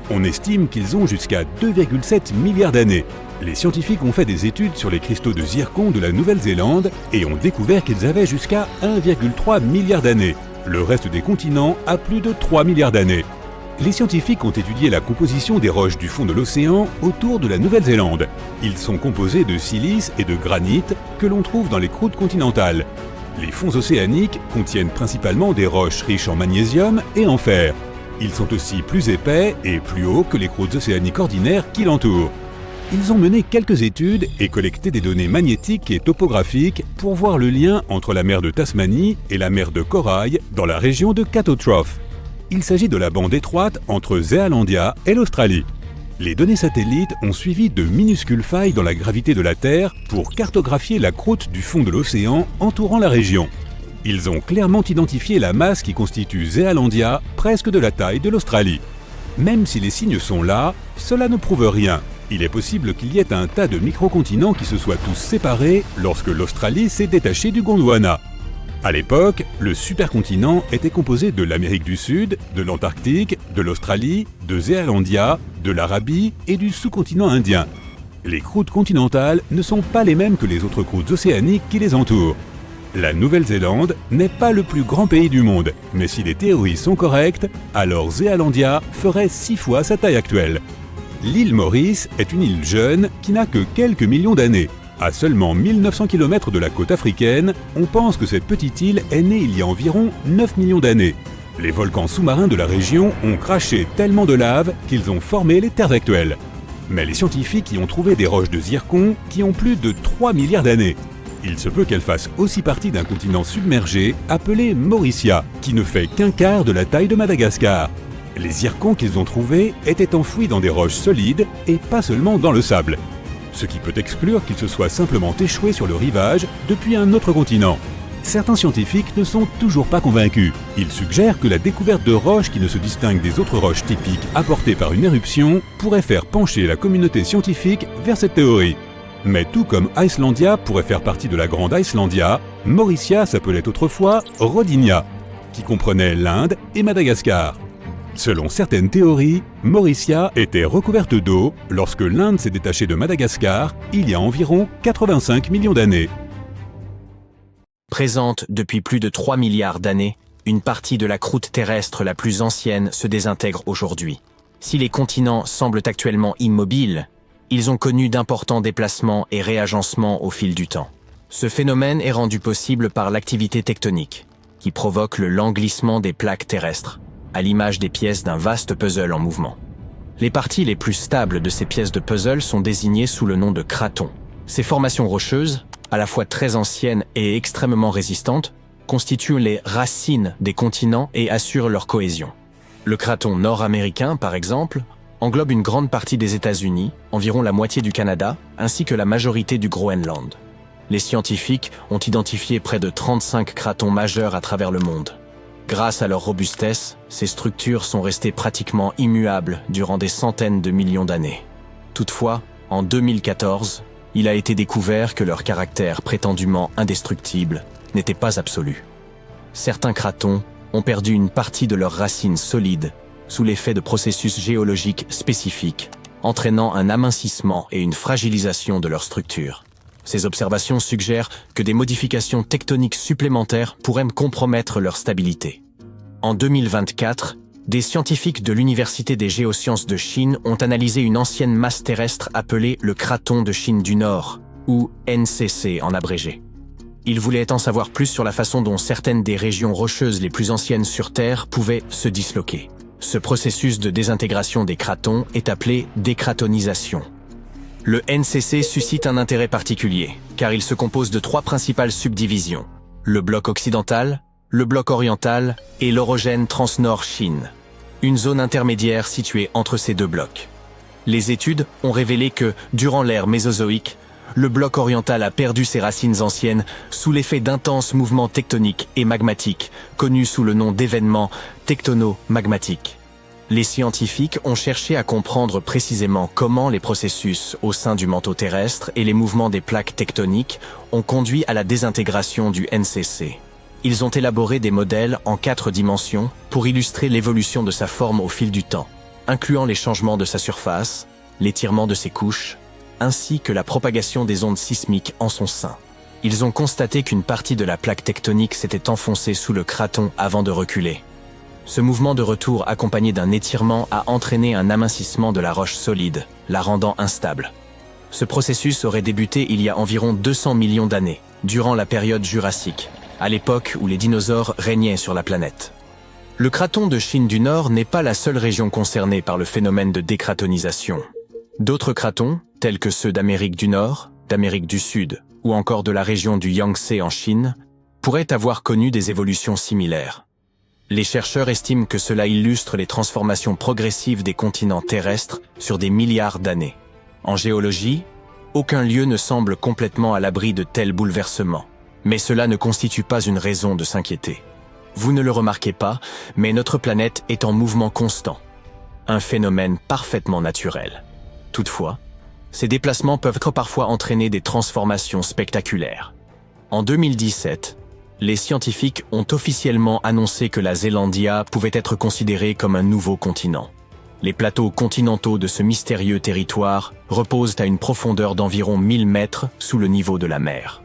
On estime qu'ils ont jusqu'à 2,7 milliards d'années. Les scientifiques ont fait des études sur les cristaux de zircon de la Nouvelle-Zélande et ont découvert qu'ils avaient jusqu'à 1,3 milliard d'années. Le reste des continents a plus de 3 milliards d'années. Les scientifiques ont étudié la composition des roches du fond de l'océan autour de la Nouvelle-Zélande. Ils sont composés de silice et de granit que l'on trouve dans les croûtes continentales. Les fonds océaniques contiennent principalement des roches riches en magnésium et en fer. Ils sont aussi plus épais et plus hauts que les croûtes océaniques ordinaires qui l'entourent. Ils ont mené quelques études et collecté des données magnétiques et topographiques pour voir le lien entre la mer de Tasmanie et la mer de Corail dans la région de Cato Trough. Il s'agit de la bande étroite entre Zéalandia et l'Australie. Les données satellites ont suivi de minuscules failles dans la gravité de la Terre pour cartographier la croûte du fond de l'océan entourant la région. Ils ont clairement identifié la masse qui constitue Zéalandia, presque de la taille de l'Australie. Même si les signes sont là, cela ne prouve rien. Il est possible qu'il y ait un tas de micro-continents qui se soient tous séparés lorsque l'Australie s'est détachée du Gondwana. À l'époque, le supercontinent était composé de l'Amérique du Sud, de l'Antarctique, de l'Australie, de Zélandia, de l'Arabie et du sous-continent indien. Les croûtes continentales ne sont pas les mêmes que les autres croûtes océaniques qui les entourent. La Nouvelle-Zélande n'est pas le plus grand pays du monde, mais si les théories sont correctes, alors Zélandia ferait 6 fois sa taille actuelle. L'île Maurice est une île jeune qui n'a que quelques millions d'années. À seulement 1900 km de la côte africaine, on pense que cette petite île est née il y a environ 9 millions d'années. Les volcans sous-marins de la région ont craché tellement de lave qu'ils ont formé les terres actuelles. Mais les scientifiques y ont trouvé des roches de zircon qui ont plus de 3 milliards d'années. Il se peut qu'elles fassent aussi partie d'un continent submergé appelé Mauritia, qui ne fait qu'un quart de la taille de Madagascar. Les zircons qu'ils ont trouvés étaient enfouis dans des roches solides et pas seulement dans le sable. Ce qui peut exclure qu'ils se soient simplement échoués sur le rivage depuis un autre continent. Certains scientifiques ne sont toujours pas convaincus. Ils suggèrent que la découverte de roches qui ne se distinguent des autres roches typiques apportées par une éruption pourrait faire pencher la communauté scientifique vers cette théorie. Mais tout comme Icelandia pourrait faire partie de la Grande Icelandia, Mauritia s'appelait autrefois Rodinia, qui comprenait l'Inde et Madagascar. Selon certaines théories, Mauritia était recouverte d'eau lorsque l'Inde s'est détachée de Madagascar il y a environ 85 millions d'années. Présente depuis plus de 3 milliards d'années, une partie de la croûte terrestre la plus ancienne se désintègre aujourd'hui. Si les continents semblent actuellement immobiles, ils ont connu d'importants déplacements et réagencements au fil du temps. Ce phénomène est rendu possible par l'activité tectonique, qui provoque le lent glissement des plaques terrestres, à l'image des pièces d'un vaste puzzle en mouvement. Les parties les plus stables de ces pièces de puzzle sont désignées sous le nom de cratons. Ces formations rocheuses, à la fois très anciennes et extrêmement résistantes, constituent les racines des continents et assurent leur cohésion. Le craton nord-américain, par exemple, englobe une grande partie des États-Unis, environ la moitié du Canada, ainsi que la majorité du Groenland. Les scientifiques ont identifié près de 35 cratons majeurs à travers le monde. Grâce à leur robustesse, ces structures sont restées pratiquement immuables durant des centaines de millions d'années. Toutefois, en 2014, il a été découvert que leur caractère prétendument indestructible n'était pas absolu. Certains cratons ont perdu une partie de leurs racines solides sous l'effet de processus géologiques spécifiques, entraînant un amincissement et une fragilisation de leur structure. Ces observations suggèrent que des modifications tectoniques supplémentaires pourraient compromettre leur stabilité. En 2024, des scientifiques de l'Université des géosciences de Chine ont analysé une ancienne masse terrestre appelée le craton de Chine du Nord, ou NCC en abrégé. Ils voulaient en savoir plus sur la façon dont certaines des régions rocheuses les plus anciennes sur Terre pouvaient se disloquer. Ce processus de désintégration des cratons est appelé décratonisation. Le NCC suscite un intérêt particulier, car il se compose de 3 principales subdivisions, le bloc occidental, le bloc oriental et l'orogène Transnord-Chine, une zone intermédiaire située entre ces 2 blocs. Les études ont révélé que, durant l'ère mésozoïque, le bloc oriental a perdu ses racines anciennes sous l'effet d'intenses mouvements tectoniques et magmatiques, connus sous le nom d'événements tectono-magmatiques. Les scientifiques ont cherché à comprendre précisément comment les processus au sein du manteau terrestre et les mouvements des plaques tectoniques ont conduit à la désintégration du NCC. Ils ont élaboré des modèles en 4 dimensions pour illustrer l'évolution de sa forme au fil du temps, incluant les changements de sa surface, l'étirement de ses couches, ainsi que la propagation des ondes sismiques en son sein. Ils ont constaté qu'une partie de la plaque tectonique s'était enfoncée sous le craton avant de reculer. Ce mouvement de retour accompagné d'un étirement a entraîné un amincissement de la roche solide, la rendant instable. Ce processus aurait débuté il y a environ 200 millions d'années, durant la période jurassique, à l'époque où les dinosaures régnaient sur la planète. Le craton de Chine du Nord n'est pas la seule région concernée par le phénomène de décratonisation. D'autres cratons, tels que ceux d'Amérique du Nord, d'Amérique du Sud ou encore de la région du Yangtze en Chine, pourraient avoir connu des évolutions similaires. Les chercheurs estiment que cela illustre les transformations progressives des continents terrestres sur des milliards d'années. En géologie, aucun lieu ne semble complètement à l'abri de tels bouleversements, mais cela ne constitue pas une raison de s'inquiéter. Vous ne le remarquez pas, mais notre planète est en mouvement constant, un phénomène parfaitement naturel. Toutefois, ces déplacements peuvent parfois entraîner des transformations spectaculaires. En 2017, Les scientifiques ont officiellement annoncé que la Zélandia pouvait être considérée comme un nouveau continent. Les plateaux continentaux de ce mystérieux territoire reposent à une profondeur d'environ 1000 mètres sous le niveau de la mer.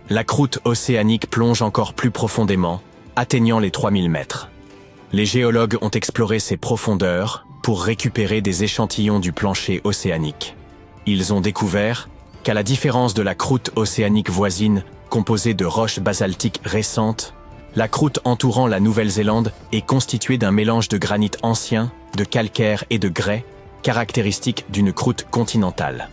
La croûte océanique plonge encore plus profondément, atteignant les 3000 mètres. Les géologues ont exploré ces profondeurs pour récupérer des échantillons du plancher océanique. Ils ont découvert qu'à la différence de la croûte océanique voisine, composée de roches basaltiques récentes, la croûte entourant la Nouvelle-Zélande est constituée d'un mélange de granit ancien, de calcaire et de grès, caractéristique d'une croûte continentale.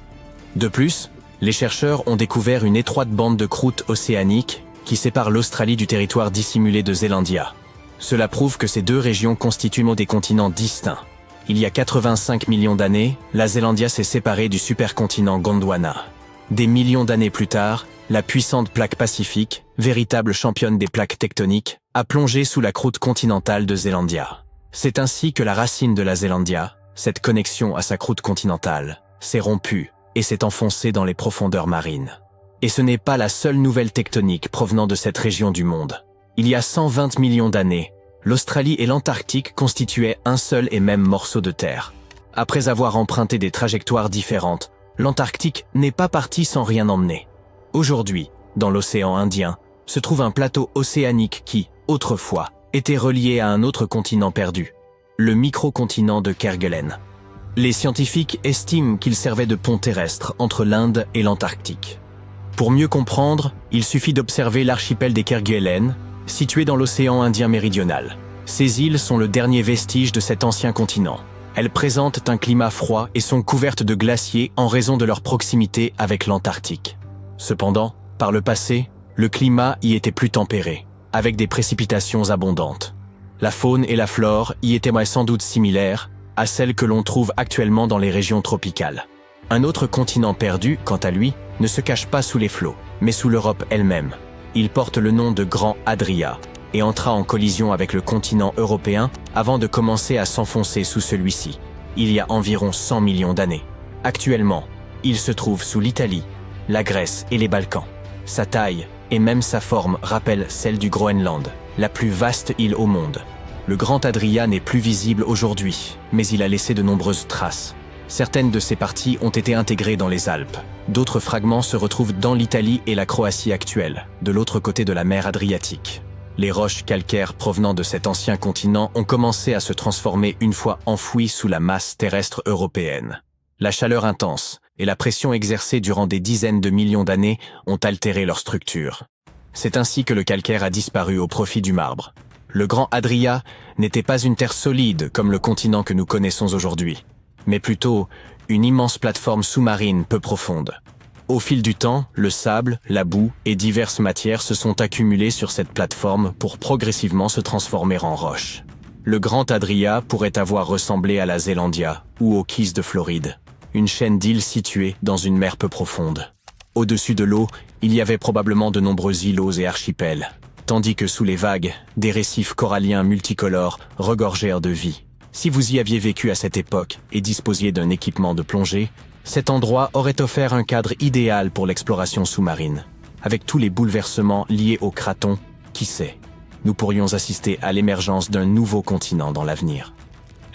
De plus, les chercheurs ont découvert une étroite bande de croûte océanique qui sépare l'Australie du territoire dissimulé de Zélandia. Cela prouve que ces deux régions constituent des continents distincts. Il y a 85 millions d'années, la Zélandia s'est séparée du supercontinent Gondwana. Des millions d'années plus tard, la puissante plaque pacifique, véritable championne des plaques tectoniques, a plongé sous la croûte continentale de Zélandia. C'est ainsi que la racine de la Zélandia, cette connexion à sa croûte continentale, s'est rompue et s'est enfoncée dans les profondeurs marines. Et ce n'est pas la seule nouvelle tectonique provenant de cette région du monde. Il y a 120 millions d'années, l'Australie et l'Antarctique constituaient un seul et même morceau de terre. Après avoir emprunté des trajectoires différentes, l'Antarctique n'est pas parti sans rien emmener. Aujourd'hui, dans l'océan Indien, se trouve un plateau océanique qui, autrefois, était relié à un autre continent perdu, le microcontinent de Kerguelen. Les scientifiques estiment qu'il servait de pont terrestre entre l'Inde et l'Antarctique. Pour mieux comprendre, il suffit d'observer l'archipel des Kerguelen, situé dans l'océan Indien méridional. Ces îles sont le dernier vestige de cet ancien continent. Elles présentent un climat froid et sont couvertes de glaciers en raison de leur proximité avec l'Antarctique. Cependant, par le passé, le climat y était plus tempéré, avec des précipitations abondantes. La faune et la flore y étaient sans doute similaires à celles que l'on trouve actuellement dans les régions tropicales. Un autre continent perdu, quant à lui, ne se cache pas sous les flots, mais sous l'Europe elle-même. Il porte le nom de Grand Adria et entra en collision avec le continent européen avant de commencer à s'enfoncer sous celui-ci, il y a environ 100 millions d'années. Actuellement, il se trouve sous l'Italie, la Grèce et les Balkans. Sa taille et même sa forme rappellent celle du Groenland, la plus vaste île au monde. Le Grand Adria n'est plus visible aujourd'hui, mais il a laissé de nombreuses traces. Certaines de ses parties ont été intégrées dans les Alpes. D'autres fragments se retrouvent dans l'Italie et la Croatie actuelle, de l'autre côté de la mer Adriatique. Les roches calcaires provenant de cet ancien continent ont commencé à se transformer une fois enfouies sous la masse terrestre européenne. La chaleur intense et la pression exercée durant des dizaines de millions d'années ont altéré leur structure. C'est ainsi que le calcaire a disparu au profit du marbre. Le Grand Adria n'était pas une terre solide comme le continent que nous connaissons aujourd'hui, mais plutôt une immense plateforme sous-marine peu profonde. Au fil du temps, le sable, la boue et diverses matières se sont accumulées sur cette plateforme pour progressivement se transformer en roche. Le Grand Adria pourrait avoir ressemblé à la Zélandia ou aux Keys de Floride, une chaîne d'îles située dans une mer peu profonde. Au-dessus de l'eau, il y avait probablement de nombreux îlots et archipels, tandis que sous les vagues, des récifs coralliens multicolores regorgèrent de vie. Si vous y aviez vécu à cette époque et disposiez d'un équipement de plongée, cet endroit aurait offert un cadre idéal pour l'exploration sous-marine. Avec tous les bouleversements liés au craton, qui sait, nous pourrions assister à l'émergence d'un nouveau continent dans l'avenir.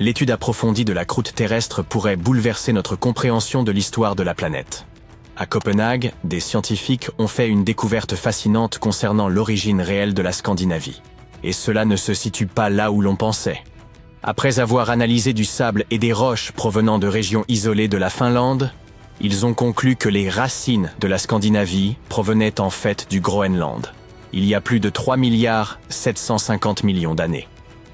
L'étude approfondie de la croûte terrestre pourrait bouleverser notre compréhension de l'histoire de la planète. À Copenhague, des scientifiques ont fait une découverte fascinante concernant l'origine réelle de la Scandinavie. Et cela ne se situe pas là où l'on pensait. Après avoir analysé du sable et des roches provenant de régions isolées de la Finlande, ils ont conclu que les racines de la Scandinavie provenaient en fait du Groenland, il y a plus de 3,750 milliards d'années.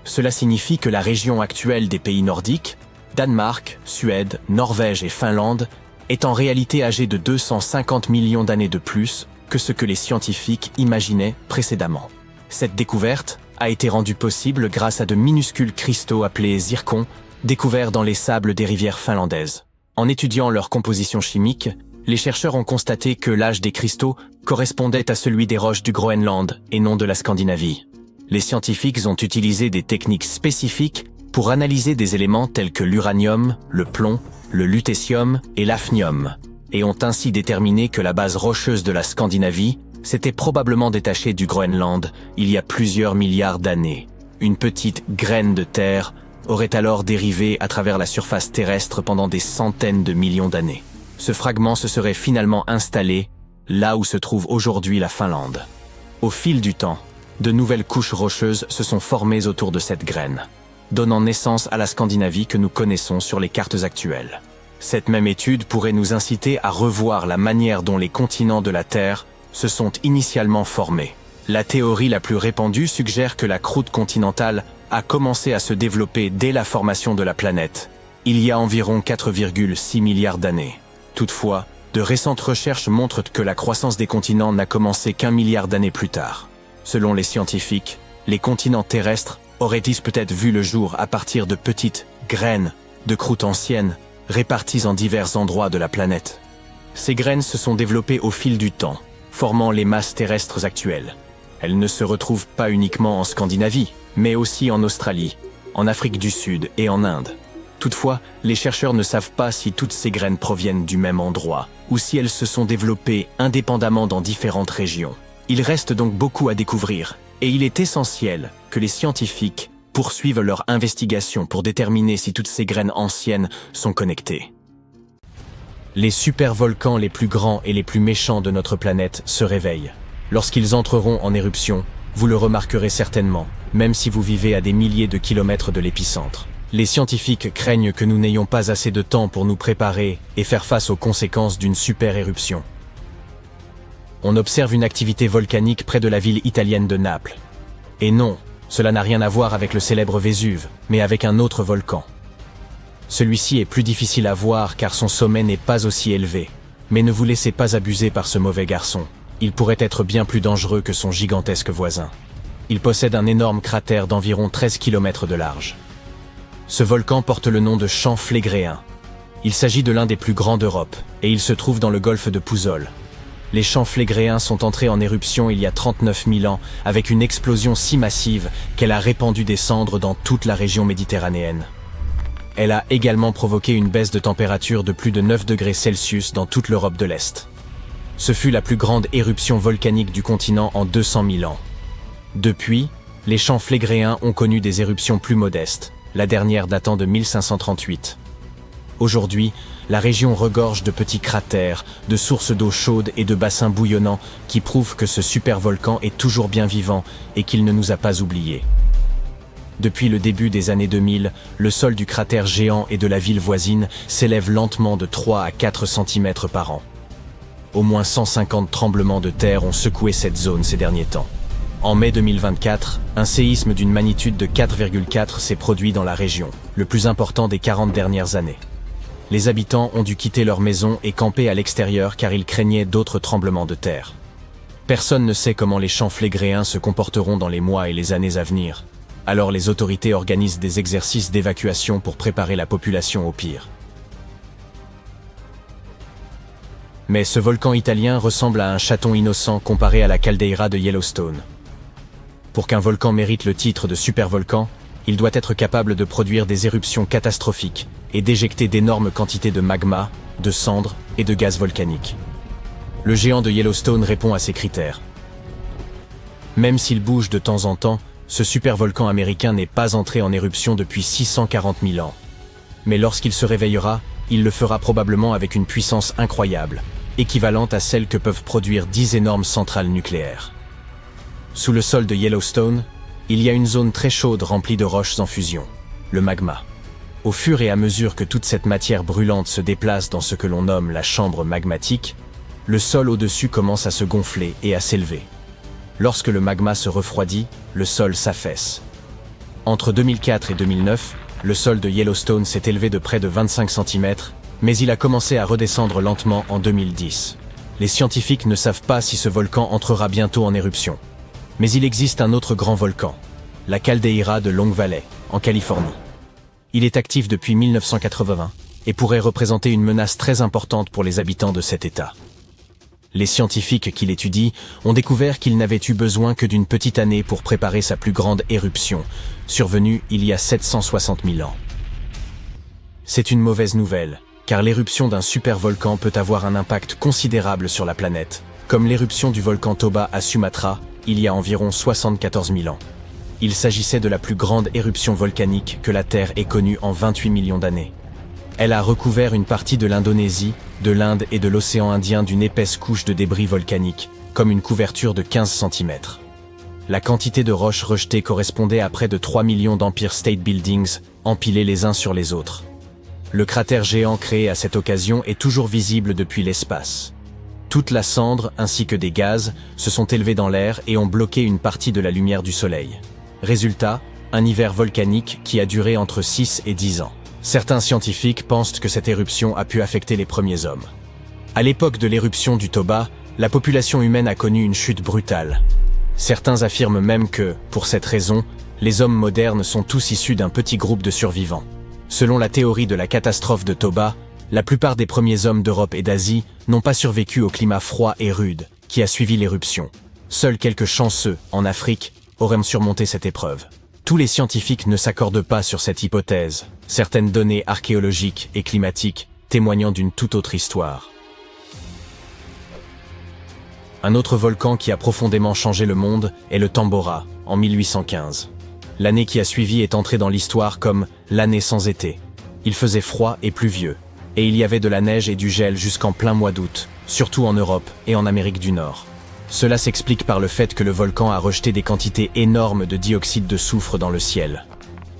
Cela signifie que la région actuelle des pays nordiques, Danemark, Suède, Norvège et Finlande, est en réalité âgée de 250 millions d'années de plus que ce que les scientifiques imaginaient précédemment. Cette découverte a été rendue possible grâce à de minuscules cristaux appelés zircons, découverts dans les sables des rivières finlandaises. En étudiant leur composition chimique, les chercheurs ont constaté que l'âge des cristaux correspondait à celui des roches du Groenland et non de la Scandinavie. Les scientifiques ont utilisé des techniques spécifiques pour analyser des éléments tels que l'uranium, le plomb, le lutécium et l'hafnium, et ont ainsi déterminé que la base rocheuse de la Scandinavie s'était probablement détaché du Groenland il y a plusieurs milliards d'années. Une petite graine de terre aurait alors dérivé à travers la surface terrestre pendant des centaines de millions d'années. Ce fragment se serait finalement installé là où se trouve aujourd'hui la Finlande. Au fil du temps, de nouvelles couches rocheuses se sont formées autour de cette graine, donnant naissance à la Scandinavie que nous connaissons sur les cartes actuelles. Cette même étude pourrait nous inciter à revoir la manière dont les continents de la Terre se sont initialement formés. La théorie la plus répandue suggère que la croûte continentale a commencé à se développer dès la formation de la planète, il y a environ 4,6 milliards d'années. Toutefois, de récentes recherches montrent que la croissance des continents n'a commencé qu'1 milliard d'années plus tard. Selon les scientifiques, les continents terrestres auraient-ils peut-être vu le jour à partir de petites graines de croûte anciennes réparties en divers endroits de la planète. Ces graines se sont développées au fil du temps, formant les masses terrestres actuelles. Elles ne se retrouvent pas uniquement en Scandinavie, mais aussi en Australie, en Afrique du Sud et en Inde. Toutefois, les chercheurs ne savent pas si toutes ces graines proviennent du même endroit, ou si elles se sont développées indépendamment dans différentes régions. Il reste donc beaucoup à découvrir, et il est essentiel que les scientifiques poursuivent leur investigation pour déterminer si toutes ces graines anciennes sont connectées. Les supervolcans les plus grands et les plus méchants de notre planète se réveillent. Lorsqu'ils entreront en éruption, vous le remarquerez certainement, même si vous vivez à des milliers de kilomètres de l'épicentre. Les scientifiques craignent que nous n'ayons pas assez de temps pour nous préparer et faire face aux conséquences d'une super éruption. On observe une activité volcanique près de la ville italienne de Naples. Et non, cela n'a rien à voir avec le célèbre Vésuve, mais avec un autre volcan. Celui-ci est plus difficile à voir car son sommet n'est pas aussi élevé. Mais ne vous laissez pas abuser par ce mauvais garçon. Il pourrait être bien plus dangereux que son gigantesque voisin. Il possède un énorme cratère d'environ 13 km de large. Ce volcan porte le nom de champ Phlégréen. Il s'agit de l'un des plus grands d'Europe, et il se trouve dans le golfe de Pouzzoles. Les champs Phlégréens sont entrés en éruption il y a 39 000 ans, avec une explosion si massive qu'elle a répandu des cendres dans toute la région méditerranéenne. Elle a également provoqué une baisse de température de plus de 9 degrés Celsius dans toute l'Europe de l'Est. Ce fut la plus grande éruption volcanique du continent en 200 000 ans. Depuis, les champs Phlégréens ont connu des éruptions plus modestes, la dernière datant de 1538. Aujourd'hui, la région regorge de petits cratères, de sources d'eau chaude et de bassins bouillonnants qui prouvent que ce supervolcan est toujours bien vivant et qu'il ne nous a pas oubliés. Depuis le début des années 2000, le sol du cratère géant et de la ville voisine s'élève lentement de 3 à 4 cm par an. Au moins 150 tremblements de terre ont secoué cette zone ces derniers temps. En mai 2024, un séisme d'une magnitude de 4,4 s'est produit dans la région, le plus important des 40 dernières années. Les habitants ont dû quitter leur maison et camper à l'extérieur car ils craignaient d'autres tremblements de terre. Personne ne sait comment les champs Phlégréens se comporteront dans les mois et les années à venir. Alors les autorités organisent des exercices d'évacuation pour préparer la population au pire. Mais ce volcan italien ressemble à un chaton innocent comparé à la caldeira de Yellowstone. Pour qu'un volcan mérite le titre de supervolcan, il doit être capable de produire des éruptions catastrophiques et d'éjecter d'énormes quantités de magma, de cendres et de gaz volcaniques. Le géant de Yellowstone répond à ces critères. Même s'il bouge de temps en temps, ce supervolcan américain n'est pas entré en éruption depuis 640 000 ans. Mais lorsqu'il se réveillera, il le fera probablement avec une puissance incroyable, équivalente à celle que peuvent produire 10 énormes centrales nucléaires. Sous le sol de Yellowstone, il y a une zone très chaude remplie de roches en fusion, le magma. Au fur et à mesure que toute cette matière brûlante se déplace dans ce que l'on nomme la chambre magmatique, le sol au-dessus commence à se gonfler et à s'élever. Lorsque le magma se refroidit, le sol s'affaisse. Entre 2004 et 2009, le sol de Yellowstone s'est élevé de près de 25 cm, mais il a commencé à redescendre lentement en 2010. Les scientifiques ne savent pas si ce volcan entrera bientôt en éruption. Mais il existe un autre grand volcan, la caldeira de Long Valley, en Californie. Il est actif depuis 1980 et pourrait représenter une menace très importante pour les habitants de cet État. Les scientifiques qui l'étudient ont découvert qu'il n'avait eu besoin que d'une petite année pour préparer sa plus grande éruption, survenue il y a 760 000 ans. C'est une mauvaise nouvelle, car l'éruption d'un supervolcan peut avoir un impact considérable sur la planète, comme l'éruption du volcan Toba à Sumatra, il y a environ 74 000 ans. Il s'agissait de la plus grande éruption volcanique que la Terre ait connue en 28 millions d'années. Elle a recouvert une partie de l'Indonésie, de l'Inde et de l'océan Indien d'une épaisse couche de débris volcaniques, comme une couverture de 15 cm. La quantité de roches rejetées correspondait à près de 3 millions d'Empire State Buildings, empilés les uns sur les autres. Le cratère géant créé à cette occasion est toujours visible depuis l'espace. Toute la cendre, ainsi que des gaz, se sont élevés dans l'air et ont bloqué une partie de la lumière du Soleil. Résultat, un hiver volcanique qui a duré entre 6 et 10 ans. Certains scientifiques pensent que cette éruption a pu affecter les premiers hommes. À l'époque de l'éruption du Toba, la population humaine a connu une chute brutale. Certains affirment même que, pour cette raison, les hommes modernes sont tous issus d'un petit groupe de survivants. Selon la théorie de la catastrophe de Toba, la plupart des premiers hommes d'Europe et d'Asie n'ont pas survécu au climat froid et rude qui a suivi l'éruption. Seuls quelques chanceux, en Afrique, auraient surmonté cette épreuve. Tous les scientifiques ne s'accordent pas sur cette hypothèse, certaines données archéologiques et climatiques témoignant d'une toute autre histoire. Un autre volcan qui a profondément changé le monde est le Tambora, en 1815. L'année qui a suivi est entrée dans l'histoire comme l'année sans été. Il faisait froid et pluvieux, et il y avait de la neige et du gel jusqu'en plein mois d'août, surtout en Europe et en Amérique du Nord. Cela s'explique par le fait que le volcan a rejeté des quantités énormes de dioxyde de soufre dans le ciel.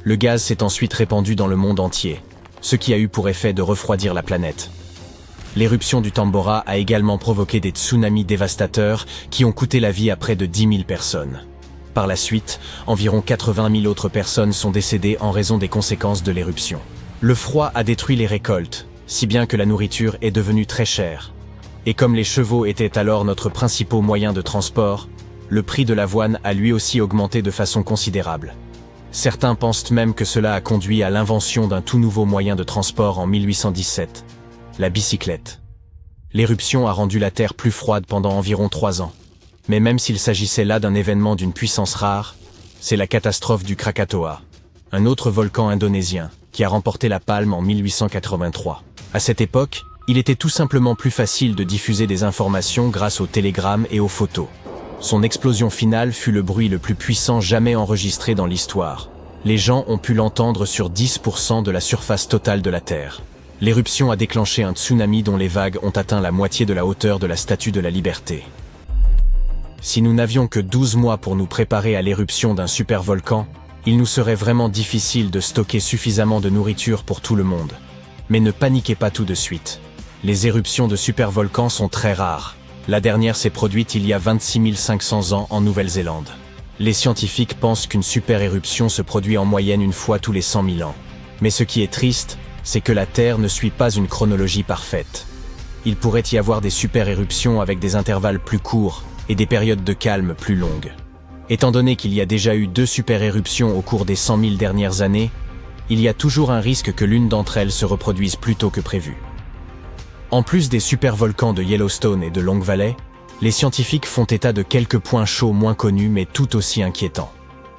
Le gaz s'est ensuite répandu dans le monde entier, ce qui a eu pour effet de refroidir la planète. L'éruption du Tambora a également provoqué des tsunamis dévastateurs qui ont coûté la vie à près de 10 000 personnes. Par la suite, environ 80 000 autres personnes sont décédées en raison des conséquences de l'éruption. Le froid a détruit les récoltes, si bien que la nourriture est devenue très chère. Et comme les chevaux étaient alors notre principal moyen de transport, le prix de l'avoine a lui aussi augmenté de façon considérable. Certains pensent même que cela a conduit à l'invention d'un tout nouveau moyen de transport en 1817, la bicyclette. L'éruption a rendu la Terre plus froide pendant environ 3 ans. Mais même s'il s'agissait là d'un événement d'une puissance rare, c'est la catastrophe du Krakatoa, un autre volcan indonésien, qui a remporté la palme en 1883. À cette époque, il était tout simplement plus facile de diffuser des informations grâce aux télégrammes et aux photos. Son explosion finale fut le bruit le plus puissant jamais enregistré dans l'histoire. Les gens ont pu l'entendre sur 10% de la surface totale de la Terre. L'éruption a déclenché un tsunami dont les vagues ont atteint la moitié de la hauteur de la Statue de la Liberté. Si nous n'avions que 12 mois pour nous préparer à l'éruption d'un supervolcan, il nous serait vraiment difficile de stocker suffisamment de nourriture pour tout le monde. Mais ne paniquez pas tout de suite. Les éruptions de supervolcans sont très rares. La dernière s'est produite il y a 26 500 ans en Nouvelle-Zélande. Les scientifiques pensent qu'une super-éruption se produit en moyenne une fois tous les 100 000 ans. Mais ce qui est triste, c'est que la Terre ne suit pas une chronologie parfaite. Il pourrait y avoir des super-éruptions avec des intervalles plus courts et des périodes de calme plus longues. Étant donné qu'il y a déjà eu 2 super-éruptions au cours des 100 000 dernières années, il y a toujours un risque que l'une d'entre elles se reproduise plus tôt que prévu. En plus des supervolcans de Yellowstone et de Long Valley, les scientifiques font état de quelques points chauds moins connus mais tout aussi inquiétants.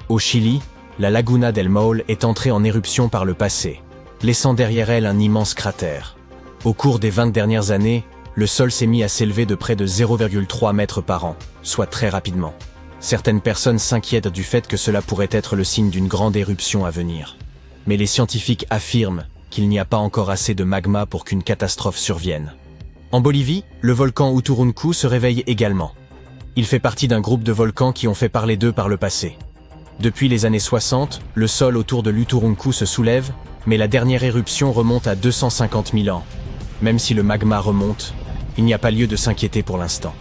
Au Chili, la Laguna del Maule est entrée en éruption par le passé, laissant derrière elle un immense cratère. Au cours des 20 dernières années, le sol s'est mis à s'élever de près de 0,3 mètres par an, soit très rapidement. Certaines personnes s'inquiètent du fait que cela pourrait être le signe d'une grande éruption à venir. Mais les scientifiques affirment qu'il n'y a pas encore assez de magma pour qu'une catastrophe survienne. En Bolivie, le volcan Uturuncu se réveille également. Il fait partie d'un groupe de volcans qui ont fait parler d'eux par le passé. Depuis les années 60, le sol autour de l'Uturuncu se soulève, mais la dernière éruption remonte à 250 000 ans. Même si le magma remonte, il n'y a pas lieu de s'inquiéter pour l'instant.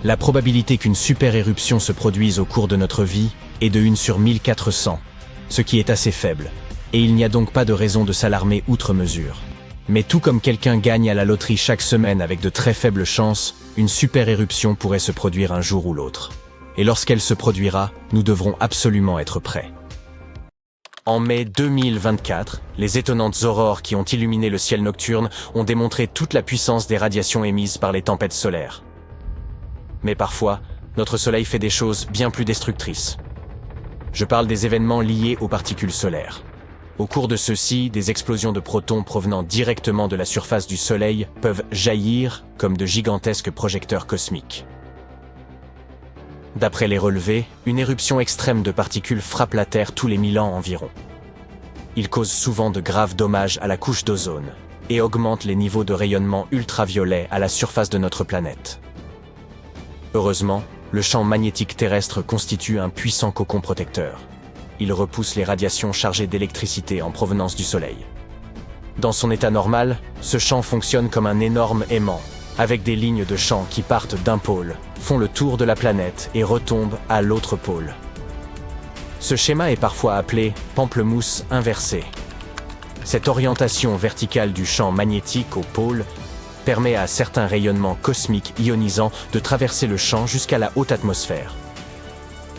La probabilité qu'une super-éruption se produise au cours de notre vie est de 1 sur 1400, ce qui est assez faible, et il n'y a donc pas de raison de s'alarmer outre mesure. Mais tout comme quelqu'un gagne à la loterie chaque semaine avec de très faibles chances, une super-éruption pourrait se produire un jour ou l'autre. Et lorsqu'elle se produira, nous devrons absolument être prêts. En mai 2024, les étonnantes aurores qui ont illuminé le ciel nocturne ont démontré toute la puissance des radiations émises par les tempêtes solaires. Mais parfois, notre Soleil fait des choses bien plus destructrices. Je parle des événements liés aux particules solaires. Au cours de ceux-ci, des explosions de protons provenant directement de la surface du Soleil peuvent jaillir comme de gigantesques projecteurs cosmiques. D'après les relevés, une éruption extrême de particules frappe la Terre tous les 1000 ans environ. Il cause souvent de graves dommages à la couche d'ozone et augmente les niveaux de rayonnement ultraviolet à la surface de notre planète. Heureusement, le champ magnétique terrestre constitue un puissant cocon protecteur. Il repousse les radiations chargées d'électricité en provenance du Soleil. Dans son état normal, ce champ fonctionne comme un énorme aimant, avec des lignes de champ qui partent d'un pôle, font le tour de la planète et retombent à l'autre pôle. Ce schéma est parfois appelé pamplemousse inversé. Cette orientation verticale du champ magnétique au pôle permet à certains rayonnements cosmiques ionisants de traverser le champ jusqu'à la haute atmosphère.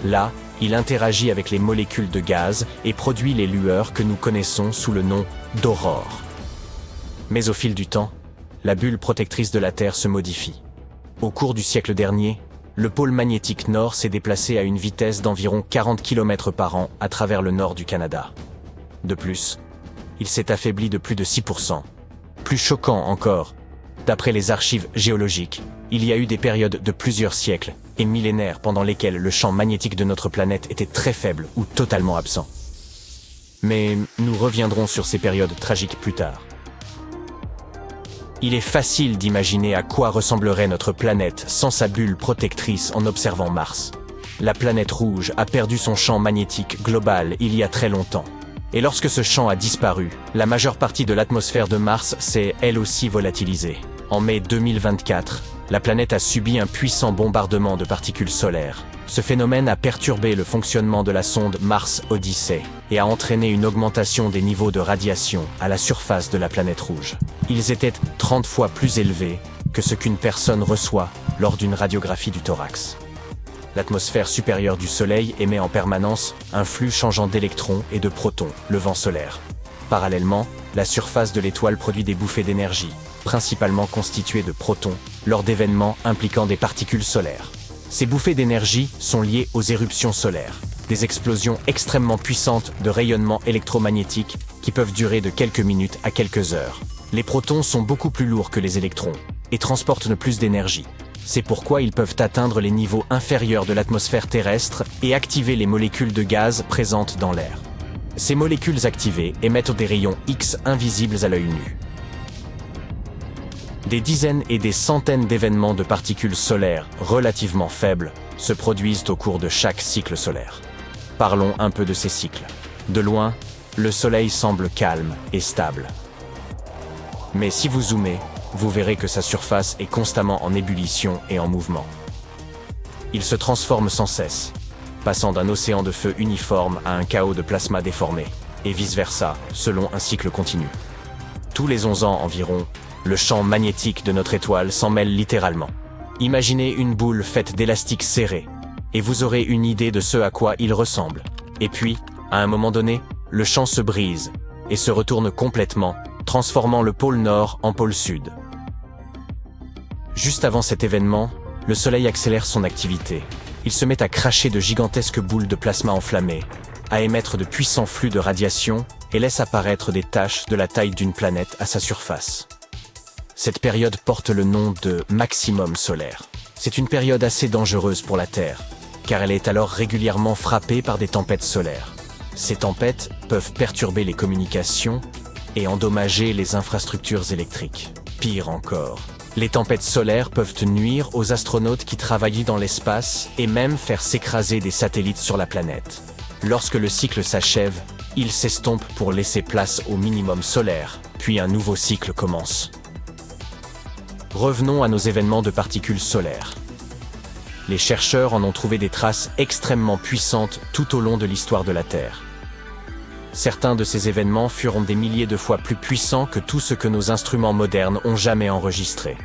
Là, il interagit avec les molécules de gaz et produit les lueurs que nous connaissons sous le nom d'aurore. Mais au fil du temps, la bulle protectrice de la Terre se modifie. Au cours du siècle dernier, le pôle magnétique nord s'est déplacé à une vitesse d'environ 40 km par an à travers le nord du Canada. De plus, il s'est affaibli de plus de 6%. Plus choquant encore, d'après les archives géologiques, il y a eu des périodes de plusieurs siècles et millénaires pendant lesquelles le champ magnétique de notre planète était très faible ou totalement absent. Mais nous reviendrons sur ces périodes tragiques plus tard. Il est facile d'imaginer à quoi ressemblerait notre planète sans sa bulle protectrice en observant Mars. La planète rouge a perdu son champ magnétique global il y a très longtemps. Et lorsque ce champ a disparu, la majeure partie de l'atmosphère de Mars s'est elle aussi volatilisée. En mai 2024, la planète a subi un puissant bombardement de particules solaires. Ce phénomène a perturbé le fonctionnement de la sonde Mars Odyssey et a entraîné une augmentation des niveaux de radiation à la surface de la planète rouge. Ils étaient 30 fois plus élevés que ce qu'une personne reçoit lors d'une radiographie du thorax. L'atmosphère supérieure du Soleil émet en permanence un flux changeant d'électrons et de protons, le vent solaire. Parallèlement, la surface de l'étoile produit des bouffées d'énergie, principalement constituées de protons, lors d'événements impliquant des particules solaires. Ces bouffées d'énergie sont liées aux éruptions solaires, des explosions extrêmement puissantes de rayonnement électromagnétique qui peuvent durer de quelques minutes à quelques heures. Les protons sont beaucoup plus lourds que les électrons et transportent plus d'énergie. C'est pourquoi ils peuvent atteindre les niveaux inférieurs de l'atmosphère terrestre et activer les molécules de gaz présentes dans l'air. Ces molécules activées émettent des rayons X invisibles à l'œil nu. Des dizaines et des centaines d'événements de particules solaires relativement faibles se produisent au cours de chaque cycle solaire. Parlons un peu de ces cycles. De loin, le Soleil semble calme et stable. Mais si vous zoomez, vous verrez que sa surface est constamment en ébullition et en mouvement. Il se transforme sans cesse, passant d'un océan de feu uniforme à un chaos de plasma déformé, et vice-versa, selon un cycle continu. Tous les 11 ans environ, le champ magnétique de notre étoile s'en mêle littéralement. Imaginez une boule faite d'élastique serré, et vous aurez une idée de ce à quoi il ressemble. Et puis, à un moment donné, le champ se brise, et se retourne complètement, transformant le pôle nord en pôle sud. Juste avant cet événement, le Soleil accélère son activité. Il se met à cracher de gigantesques boules de plasma enflammées, à émettre de puissants flux de radiation et laisse apparaître des taches de la taille d'une planète à sa surface. Cette période porte le nom de maximum solaire. C'est une période assez dangereuse pour la Terre, car elle est alors régulièrement frappée par des tempêtes solaires. Ces tempêtes peuvent perturber les communications et endommager les infrastructures électriques. Pire encore, les tempêtes solaires peuvent nuire aux astronautes qui travaillent dans l'espace et même faire s'écraser des satellites sur la planète. Lorsque le cycle s'achève, il s'estompe pour laisser place au minimum solaire, puis un nouveau cycle commence. Revenons à nos événements de particules solaires. Les chercheurs en ont trouvé des traces extrêmement puissantes tout au long de l'histoire de la Terre. Certains de ces événements furent des milliers de fois plus puissants que tout ce que nos instruments modernes ont jamais enregistré.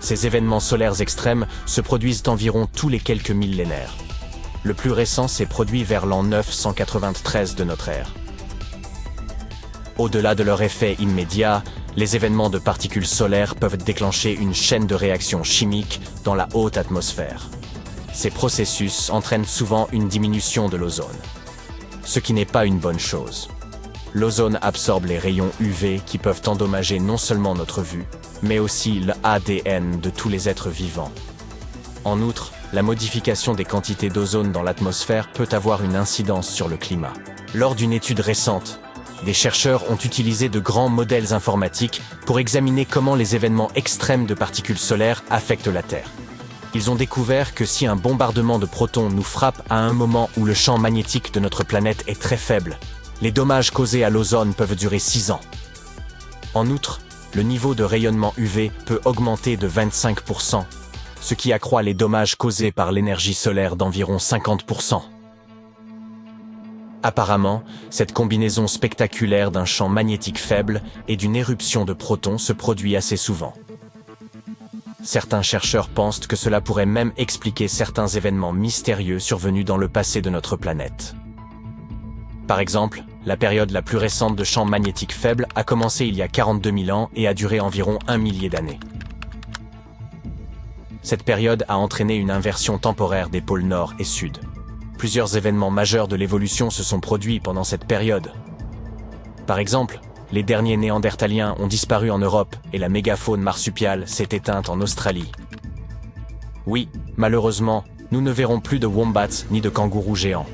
Ces événements solaires extrêmes se produisent environ tous les quelques millénaires. Le plus récent s'est produit vers l'an 993 de notre ère. Au-delà de leur effet immédiat, les événements de particules solaires peuvent déclencher une chaîne de réactions chimiques dans la haute atmosphère. Ces processus entraînent souvent une diminution de l'ozone, ce qui n'est pas une bonne chose. L'ozone absorbe les rayons UV qui peuvent endommager non seulement notre vue, mais aussi l'ADN de tous les êtres vivants. En outre, la modification des quantités d'ozone dans l'atmosphère peut avoir une incidence sur le climat. Lors d'une étude récente, des chercheurs ont utilisé de grands modèles informatiques pour examiner comment les événements extrêmes de particules solaires affectent la Terre. Ils ont découvert que si un bombardement de protons nous frappe à un moment où le champ magnétique de notre planète est très faible, les dommages causés à l'ozone peuvent durer 6 ans. En outre, le niveau de rayonnement UV peut augmenter de 25%, ce qui accroît les dommages causés par l'énergie solaire d'environ 50%. Apparemment, cette combinaison spectaculaire d'un champ magnétique faible et d'une éruption de protons se produit assez souvent. Certains chercheurs pensent que cela pourrait même expliquer certains événements mystérieux survenus dans le passé de notre planète. Par exemple, la période la plus récente de champs magnétiques faibles a commencé il y a 42 000 ans et a duré environ 1 millier d'années. Cette période a entraîné une inversion temporaire des pôles nord et sud. Plusieurs événements majeurs de l'évolution se sont produits pendant cette période. Par exemple, les derniers néandertaliens ont disparu en Europe et la mégafaune marsupiale s'est éteinte en Australie. Oui, malheureusement, nous ne verrons plus de wombats ni de kangourous géants.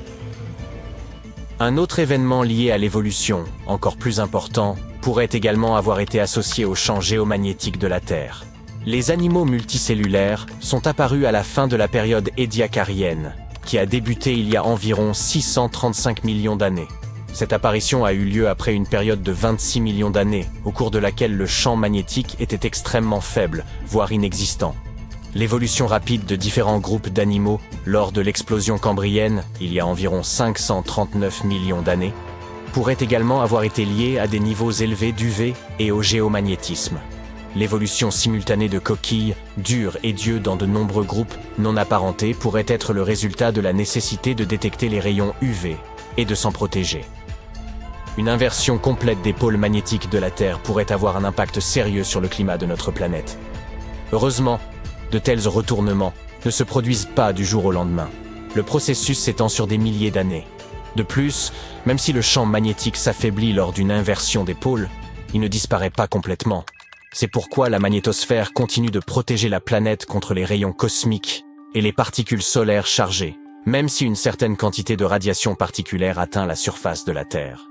Un autre événement lié à l'évolution, encore plus important, pourrait également avoir été associé au champ géomagnétique de la Terre. Les animaux multicellulaires sont apparus à la fin de la période édiacarienne, qui a débuté il y a environ 635 millions d'années. Cette apparition a eu lieu après une période de 26 millions d'années, au cours de laquelle le champ magnétique était extrêmement faible, voire inexistant. L'évolution rapide de différents groupes d'animaux lors de l'explosion cambrienne, il y a environ 539 millions d'années, pourrait également avoir été liée à des niveaux élevés d'UV et au géomagnétisme. L'évolution simultanée de coquilles, dures et d'yeux dans de nombreux groupes non apparentés pourrait être le résultat de la nécessité de détecter les rayons UV et de s'en protéger. Une inversion complète des pôles magnétiques de la Terre pourrait avoir un impact sérieux sur le climat de notre planète. Heureusement, de tels retournements ne se produisent pas du jour au lendemain. Le processus s'étend sur des milliers d'années. De plus, même si le champ magnétique s'affaiblit lors d'une inversion des pôles, il ne disparaît pas complètement. C'est pourquoi la magnétosphère continue de protéger la planète contre les rayons cosmiques et les particules solaires chargées, même si une certaine quantité de radiation particulière atteint la surface de la Terre.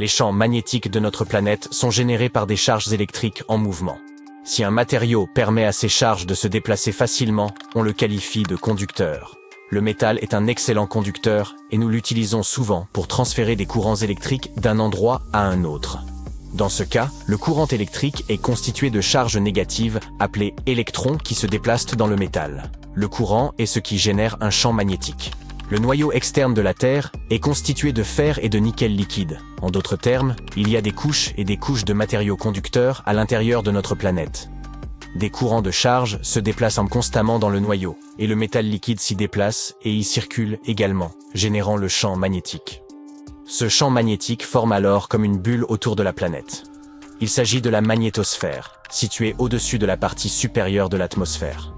Les champs magnétiques de notre planète sont générés par des charges électriques en mouvement. Si un matériau permet à ces charges de se déplacer facilement, on le qualifie de conducteur. Le métal est un excellent conducteur et nous l'utilisons souvent pour transférer des courants électriques d'un endroit à un autre. Dans ce cas, le courant électrique est constitué de charges négatives appelées électrons qui se déplacent dans le métal. Le courant est ce qui génère un champ magnétique. Le noyau externe de la Terre est constitué de fer et de nickel liquide. En d'autres termes, il y a des couches et des couches de matériaux conducteurs à l'intérieur de notre planète. Des courants de charge se déplacent constamment dans le noyau, et le métal liquide s'y déplace et y circule également, générant le champ magnétique. Ce champ magnétique forme alors comme une bulle autour de la planète. Il s'agit de la magnétosphère, située au-dessus de la partie supérieure de l'atmosphère.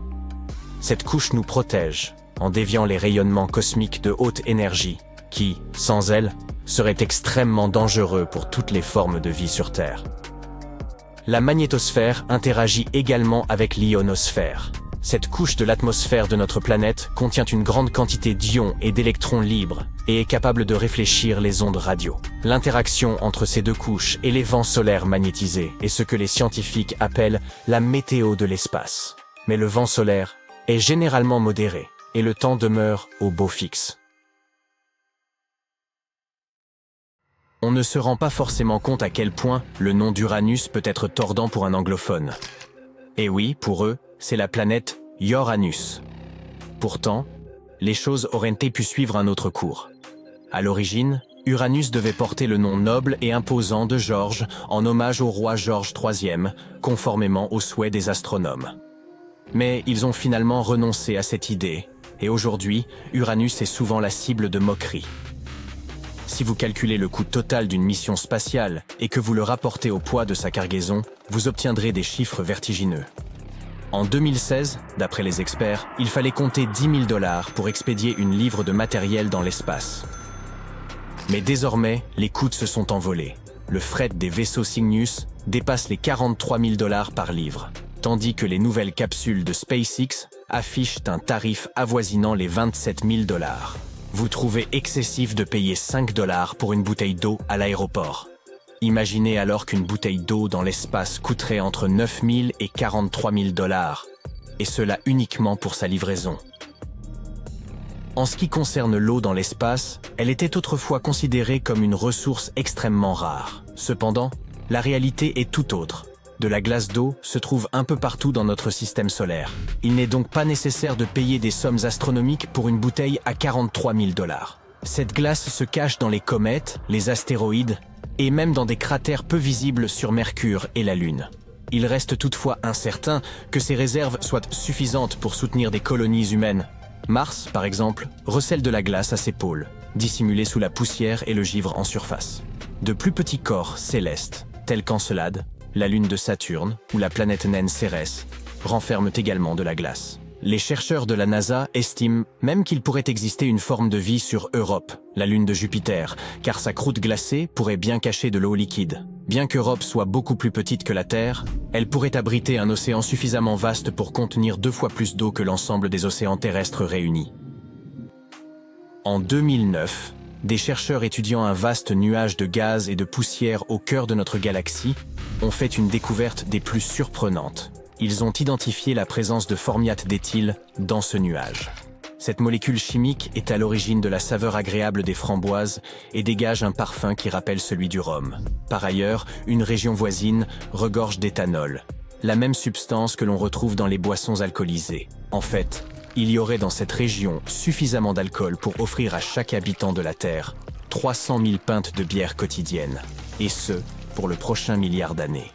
Cette couche nous protège, en déviant les rayonnements cosmiques de haute énergie, qui, sans elle, seraient extrêmement dangereux pour toutes les formes de vie sur Terre. La magnétosphère interagit également avec l'ionosphère. Cette couche de l'atmosphère de notre planète contient une grande quantité d'ions et d'électrons libres et est capable de réfléchir les ondes radio. L'interaction entre ces deux couches et les vents solaires magnétisés est ce que les scientifiques appellent la météo de l'espace. Mais le vent solaire est généralement modéré et le temps demeure au beau fixe. On ne se rend pas forcément compte à quel point le nom d'Uranus peut être tordant pour un anglophone. Et oui, pour eux, c'est la planète Uranus. Pourtant, les choses auraient pu suivre un autre cours. À l'origine, Uranus devait porter le nom noble et imposant de George en hommage au roi George III, conformément aux souhaits des astronomes. Mais ils ont finalement renoncé à cette idée, et aujourd'hui, Uranus est souvent la cible de moqueries. Si vous calculez le coût total d'une mission spatiale et que vous le rapportez au poids de sa cargaison, vous obtiendrez des chiffres vertigineux. En 2016, d'après les experts, il fallait compter 10 000 $ pour expédier une livre de matériel dans l'espace. Mais désormais, les coûts se sont envolés. Le fret des vaisseaux Cygnus dépasse les 43 000 $ par livre, tandis que les nouvelles capsules de SpaceX affichent un tarif avoisinant les 27 000 $. Vous trouvez excessif de payer 5 $ pour une bouteille d'eau à l'aéroport. Imaginez alors qu'une bouteille d'eau dans l'espace coûterait entre 9 000 et 43 000 $, et cela uniquement pour sa livraison. En ce qui concerne l'eau dans l'espace, elle était autrefois considérée comme une ressource extrêmement rare. Cependant, la réalité est tout autre. De la glace d'eau se trouve un peu partout dans notre système solaire. Il n'est donc pas nécessaire de payer des sommes astronomiques pour une bouteille à 43 000 $. Cette glace se cache dans les comètes, les astéroïdes et même dans des cratères peu visibles sur Mercure et la Lune. Il reste toutefois incertain que ces réserves soient suffisantes pour soutenir des colonies humaines. Mars, par exemple, recèle de la glace à ses pôles, dissimulée sous la poussière et le givre en surface. De plus petits corps célestes, tels qu'Encelade, la lune de Saturne ou la planète naine Cérès, renferment également de la glace. Les chercheurs de la NASA estiment même qu'il pourrait exister une forme de vie sur Europe, la lune de Jupiter, car sa croûte glacée pourrait bien cacher de l'eau liquide. Bien qu'Europe soit beaucoup plus petite que la Terre, elle pourrait abriter un océan suffisamment vaste pour contenir 2 fois plus d'eau que l'ensemble des océans terrestres réunis. En 2009, des chercheurs étudiant un vaste nuage de gaz et de poussière au cœur de notre galaxie ont fait une découverte des plus surprenantes. Ils ont identifié la présence de formiate d'éthyle dans ce nuage. Cette molécule chimique est à l'origine de la saveur agréable des framboises et dégage un parfum qui rappelle celui du rhum. Par ailleurs, une région voisine regorge d'éthanol, la même substance que l'on retrouve dans les boissons alcoolisées. En fait, il y aurait dans cette région suffisamment d'alcool pour offrir à chaque habitant de la Terre 300 000 pintes de bière quotidienne, et ce, pour le prochain milliard d'années.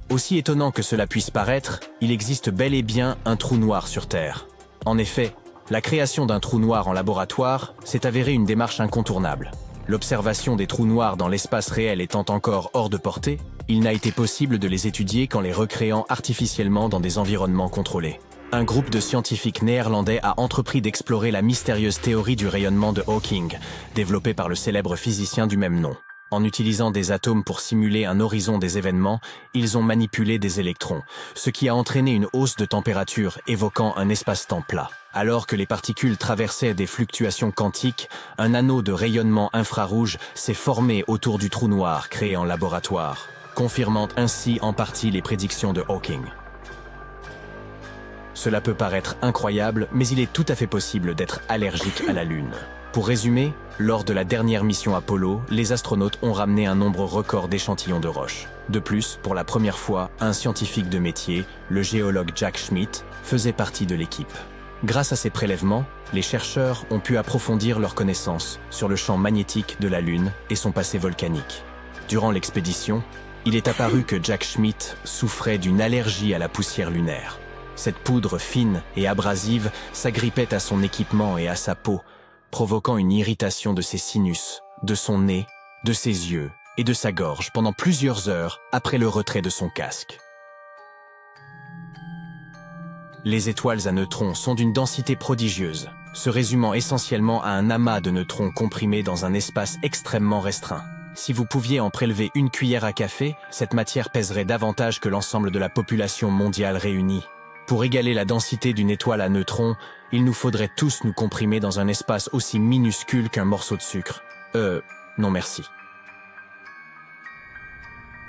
Aussi étonnant que cela puisse paraître, il existe bel et bien un trou noir sur Terre. En effet, la création d'un trou noir en laboratoire s'est avérée une démarche incontournable. L'observation des trous noirs dans l'espace réel étant encore hors de portée, il n'a été possible de les étudier qu'en les recréant artificiellement dans des environnements contrôlés. Un groupe de scientifiques néerlandais a entrepris d'explorer la mystérieuse théorie du rayonnement de Hawking, développée par le célèbre physicien du même nom. En utilisant des atomes pour simuler un horizon des événements, ils ont manipulé des électrons, ce qui a entraîné une hausse de température évoquant un espace-temps plat. Alors que les particules traversaient des fluctuations quantiques, un anneau de rayonnement infrarouge s'est formé autour du trou noir créé en laboratoire, confirmant ainsi en partie les prédictions de Hawking. Cela peut paraître incroyable, mais il est tout à fait possible d'être allergique à la Lune. Pour résumer, lors de la dernière mission Apollo, les astronautes ont ramené un nombre record d'échantillons de roches. De plus, pour la première fois, un scientifique de métier, le géologue Jack Schmitt, faisait partie de l'équipe. Grâce à ces prélèvements, les chercheurs ont pu approfondir leurs connaissances sur le champ magnétique de la Lune et son passé volcanique. Durant l'expédition, il est apparu que Jack Schmitt souffrait d'une allergie à la poussière lunaire. Cette poudre fine et abrasive s'agrippait à son équipement et à sa peau, provoquant une irritation de ses sinus, de son nez, de ses yeux et de sa gorge pendant plusieurs heures après le retrait de son casque. Les étoiles à neutrons sont d'une densité prodigieuse, se résumant essentiellement à un amas de neutrons comprimés dans un espace extrêmement restreint. Si vous pouviez en prélever une cuillère à café, cette matière pèserait davantage que l'ensemble de la population mondiale réunie. Pour égaler la densité d'une étoile à neutrons, il nous faudrait tous nous comprimer dans un espace aussi minuscule qu'un morceau de sucre. Non merci.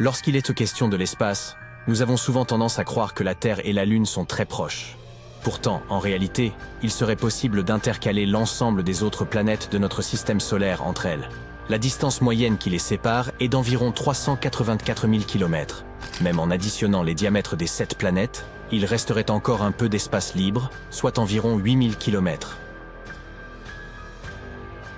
Lorsqu'il est question de l'espace, nous avons souvent tendance à croire que la Terre et la Lune sont très proches. Pourtant, en réalité, il serait possible d'intercaler l'ensemble des autres planètes de notre système solaire entre elles. La distance moyenne qui les sépare est d'environ 384 000 km. Même en additionnant les diamètres des 7 planètes, il resterait encore un peu d'espace libre, soit environ 8000 km.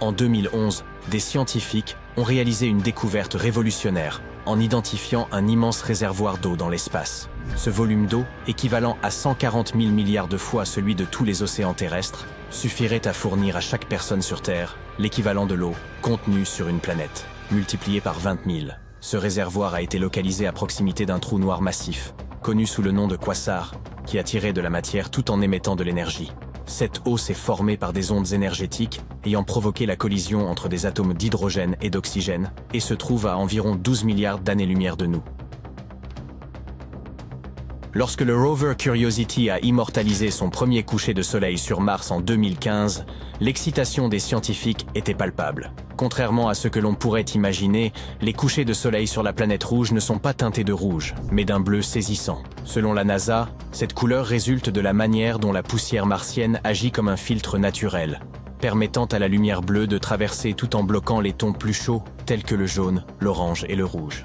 En 2011, des scientifiques ont réalisé une découverte révolutionnaire en identifiant un immense réservoir d'eau dans l'espace. Ce volume d'eau, équivalent à 140 000 milliards de fois celui de tous les océans terrestres, suffirait à fournir à chaque personne sur Terre l'équivalent de l'eau contenue sur une planète, multiplié par 20 000. Ce réservoir a été localisé à proximité d'un trou noir massif, connu sous le nom de quasar, qui attirait de la matière tout en émettant de l'énergie. Cette eau s'est formée par des ondes énergétiques ayant provoqué la collision entre des atomes d'hydrogène et d'oxygène et se trouve à environ 12 milliards d'années-lumière de nous. Lorsque le rover Curiosity a immortalisé son premier coucher de soleil sur Mars en 2015, l'excitation des scientifiques était palpable. Contrairement à ce que l'on pourrait imaginer, les couchers de soleil sur la planète rouge ne sont pas teintés de rouge, mais d'un bleu saisissant. Selon la NASA, cette couleur résulte de la manière dont la poussière martienne agit comme un filtre naturel, permettant à la lumière bleue de traverser tout en bloquant les tons plus chauds, tels que le jaune, l'orange et le rouge.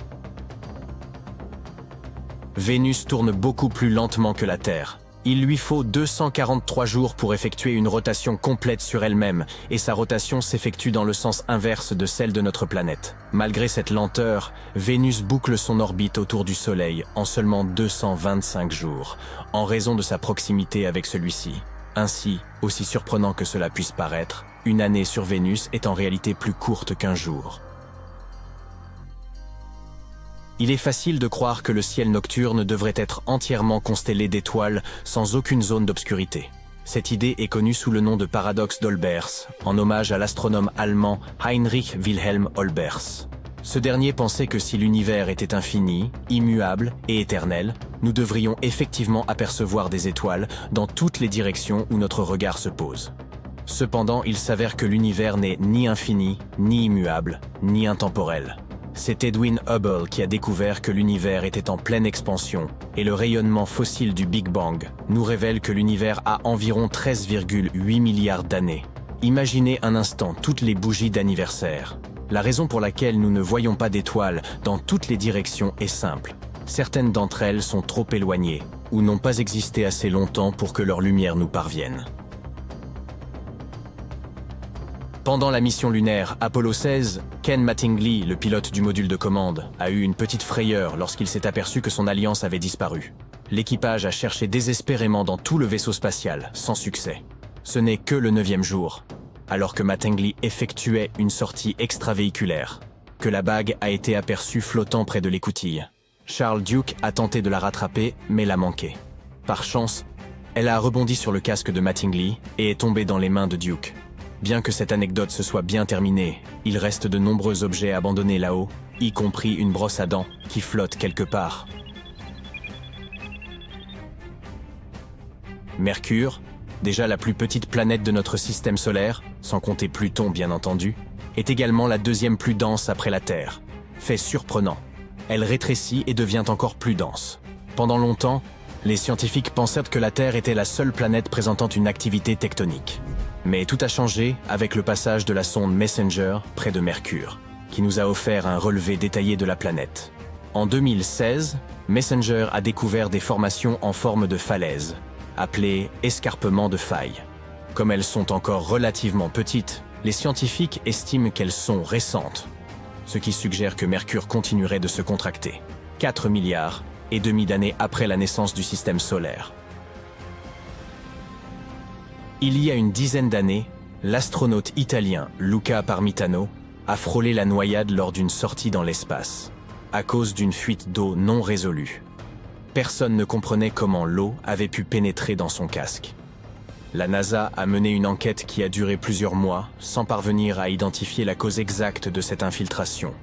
Vénus tourne beaucoup plus lentement que la Terre. Il lui faut 243 jours pour effectuer une rotation complète sur elle-même, et sa rotation s'effectue dans le sens inverse de celle de notre planète. Malgré cette lenteur, Vénus boucle son orbite autour du Soleil en seulement 225 jours, en raison de sa proximité avec celui-ci. Ainsi, aussi surprenant que cela puisse paraître, une année sur Vénus est en réalité plus courte qu'un jour. Il est facile de croire que le ciel nocturne devrait être entièrement constellé d'étoiles sans aucune zone d'obscurité. Cette idée est connue sous le nom de paradoxe d'Olbers, en hommage à l'astronome allemand Heinrich Wilhelm Olbers. Ce dernier pensait que si l'univers était infini, immuable et éternel, nous devrions effectivement apercevoir des étoiles dans toutes les directions où notre regard se pose. Cependant, il s'avère que l'univers n'est ni infini, ni immuable, ni intemporel. C'est Edwin Hubble qui a découvert que l'univers était en pleine expansion, et le rayonnement fossile du Big Bang nous révèle que l'univers a environ 13,8 milliards d'années. Imaginez un instant toutes les bougies d'anniversaire. La raison pour laquelle nous ne voyons pas d'étoiles dans toutes les directions est simple. Certaines d'entre elles sont trop éloignées, ou n'ont pas existé assez longtemps pour que leur lumière nous parvienne. Pendant la mission lunaire Apollo 16, Ken Mattingly, le pilote du module de commande, a eu une petite frayeur lorsqu'il s'est aperçu que son alliance avait disparu. L'équipage a cherché désespérément dans tout le vaisseau spatial, sans succès. Ce n'est que le 9e jour, alors que Mattingly effectuait une sortie extravéhiculaire, que la bague a été aperçue flottant près de l'écoutille. Charles Duke a tenté de la rattraper, mais l'a manqué. Par chance, elle a rebondi sur le casque de Mattingly et est tombée dans les mains de Duke. Bien que cette anecdote se soit bien terminée, il reste de nombreux objets abandonnés là-haut, y compris une brosse à dents qui flotte quelque part. Mercure, déjà la plus petite planète de notre système solaire, sans compter Pluton bien entendu, est également la deuxième plus dense après la Terre. Fait surprenant, elle rétrécit et devient encore plus dense. Pendant longtemps, les scientifiques pensèrent que la Terre était la seule planète présentant une activité tectonique. Mais tout a changé avec le passage de la sonde Messenger près de Mercure, qui nous a offert un relevé détaillé de la planète. En 2016, Messenger a découvert des formations en forme de falaise, appelées escarpements de failles. Comme elles sont encore relativement petites, les scientifiques estiment qu'elles sont récentes, ce qui suggère que Mercure continuerait de se contracter, 4 milliards et demi d'années après la naissance du système solaire. Il y a une dizaine d'années, l'astronaute italien Luca Parmitano a frôlé la noyade lors d'une sortie dans l'espace, à cause d'une fuite d'eau non résolue. Personne ne comprenait comment l'eau avait pu pénétrer dans son casque. La NASA a mené une enquête qui a duré plusieurs mois, sans parvenir à identifier la cause exacte de cette infiltration.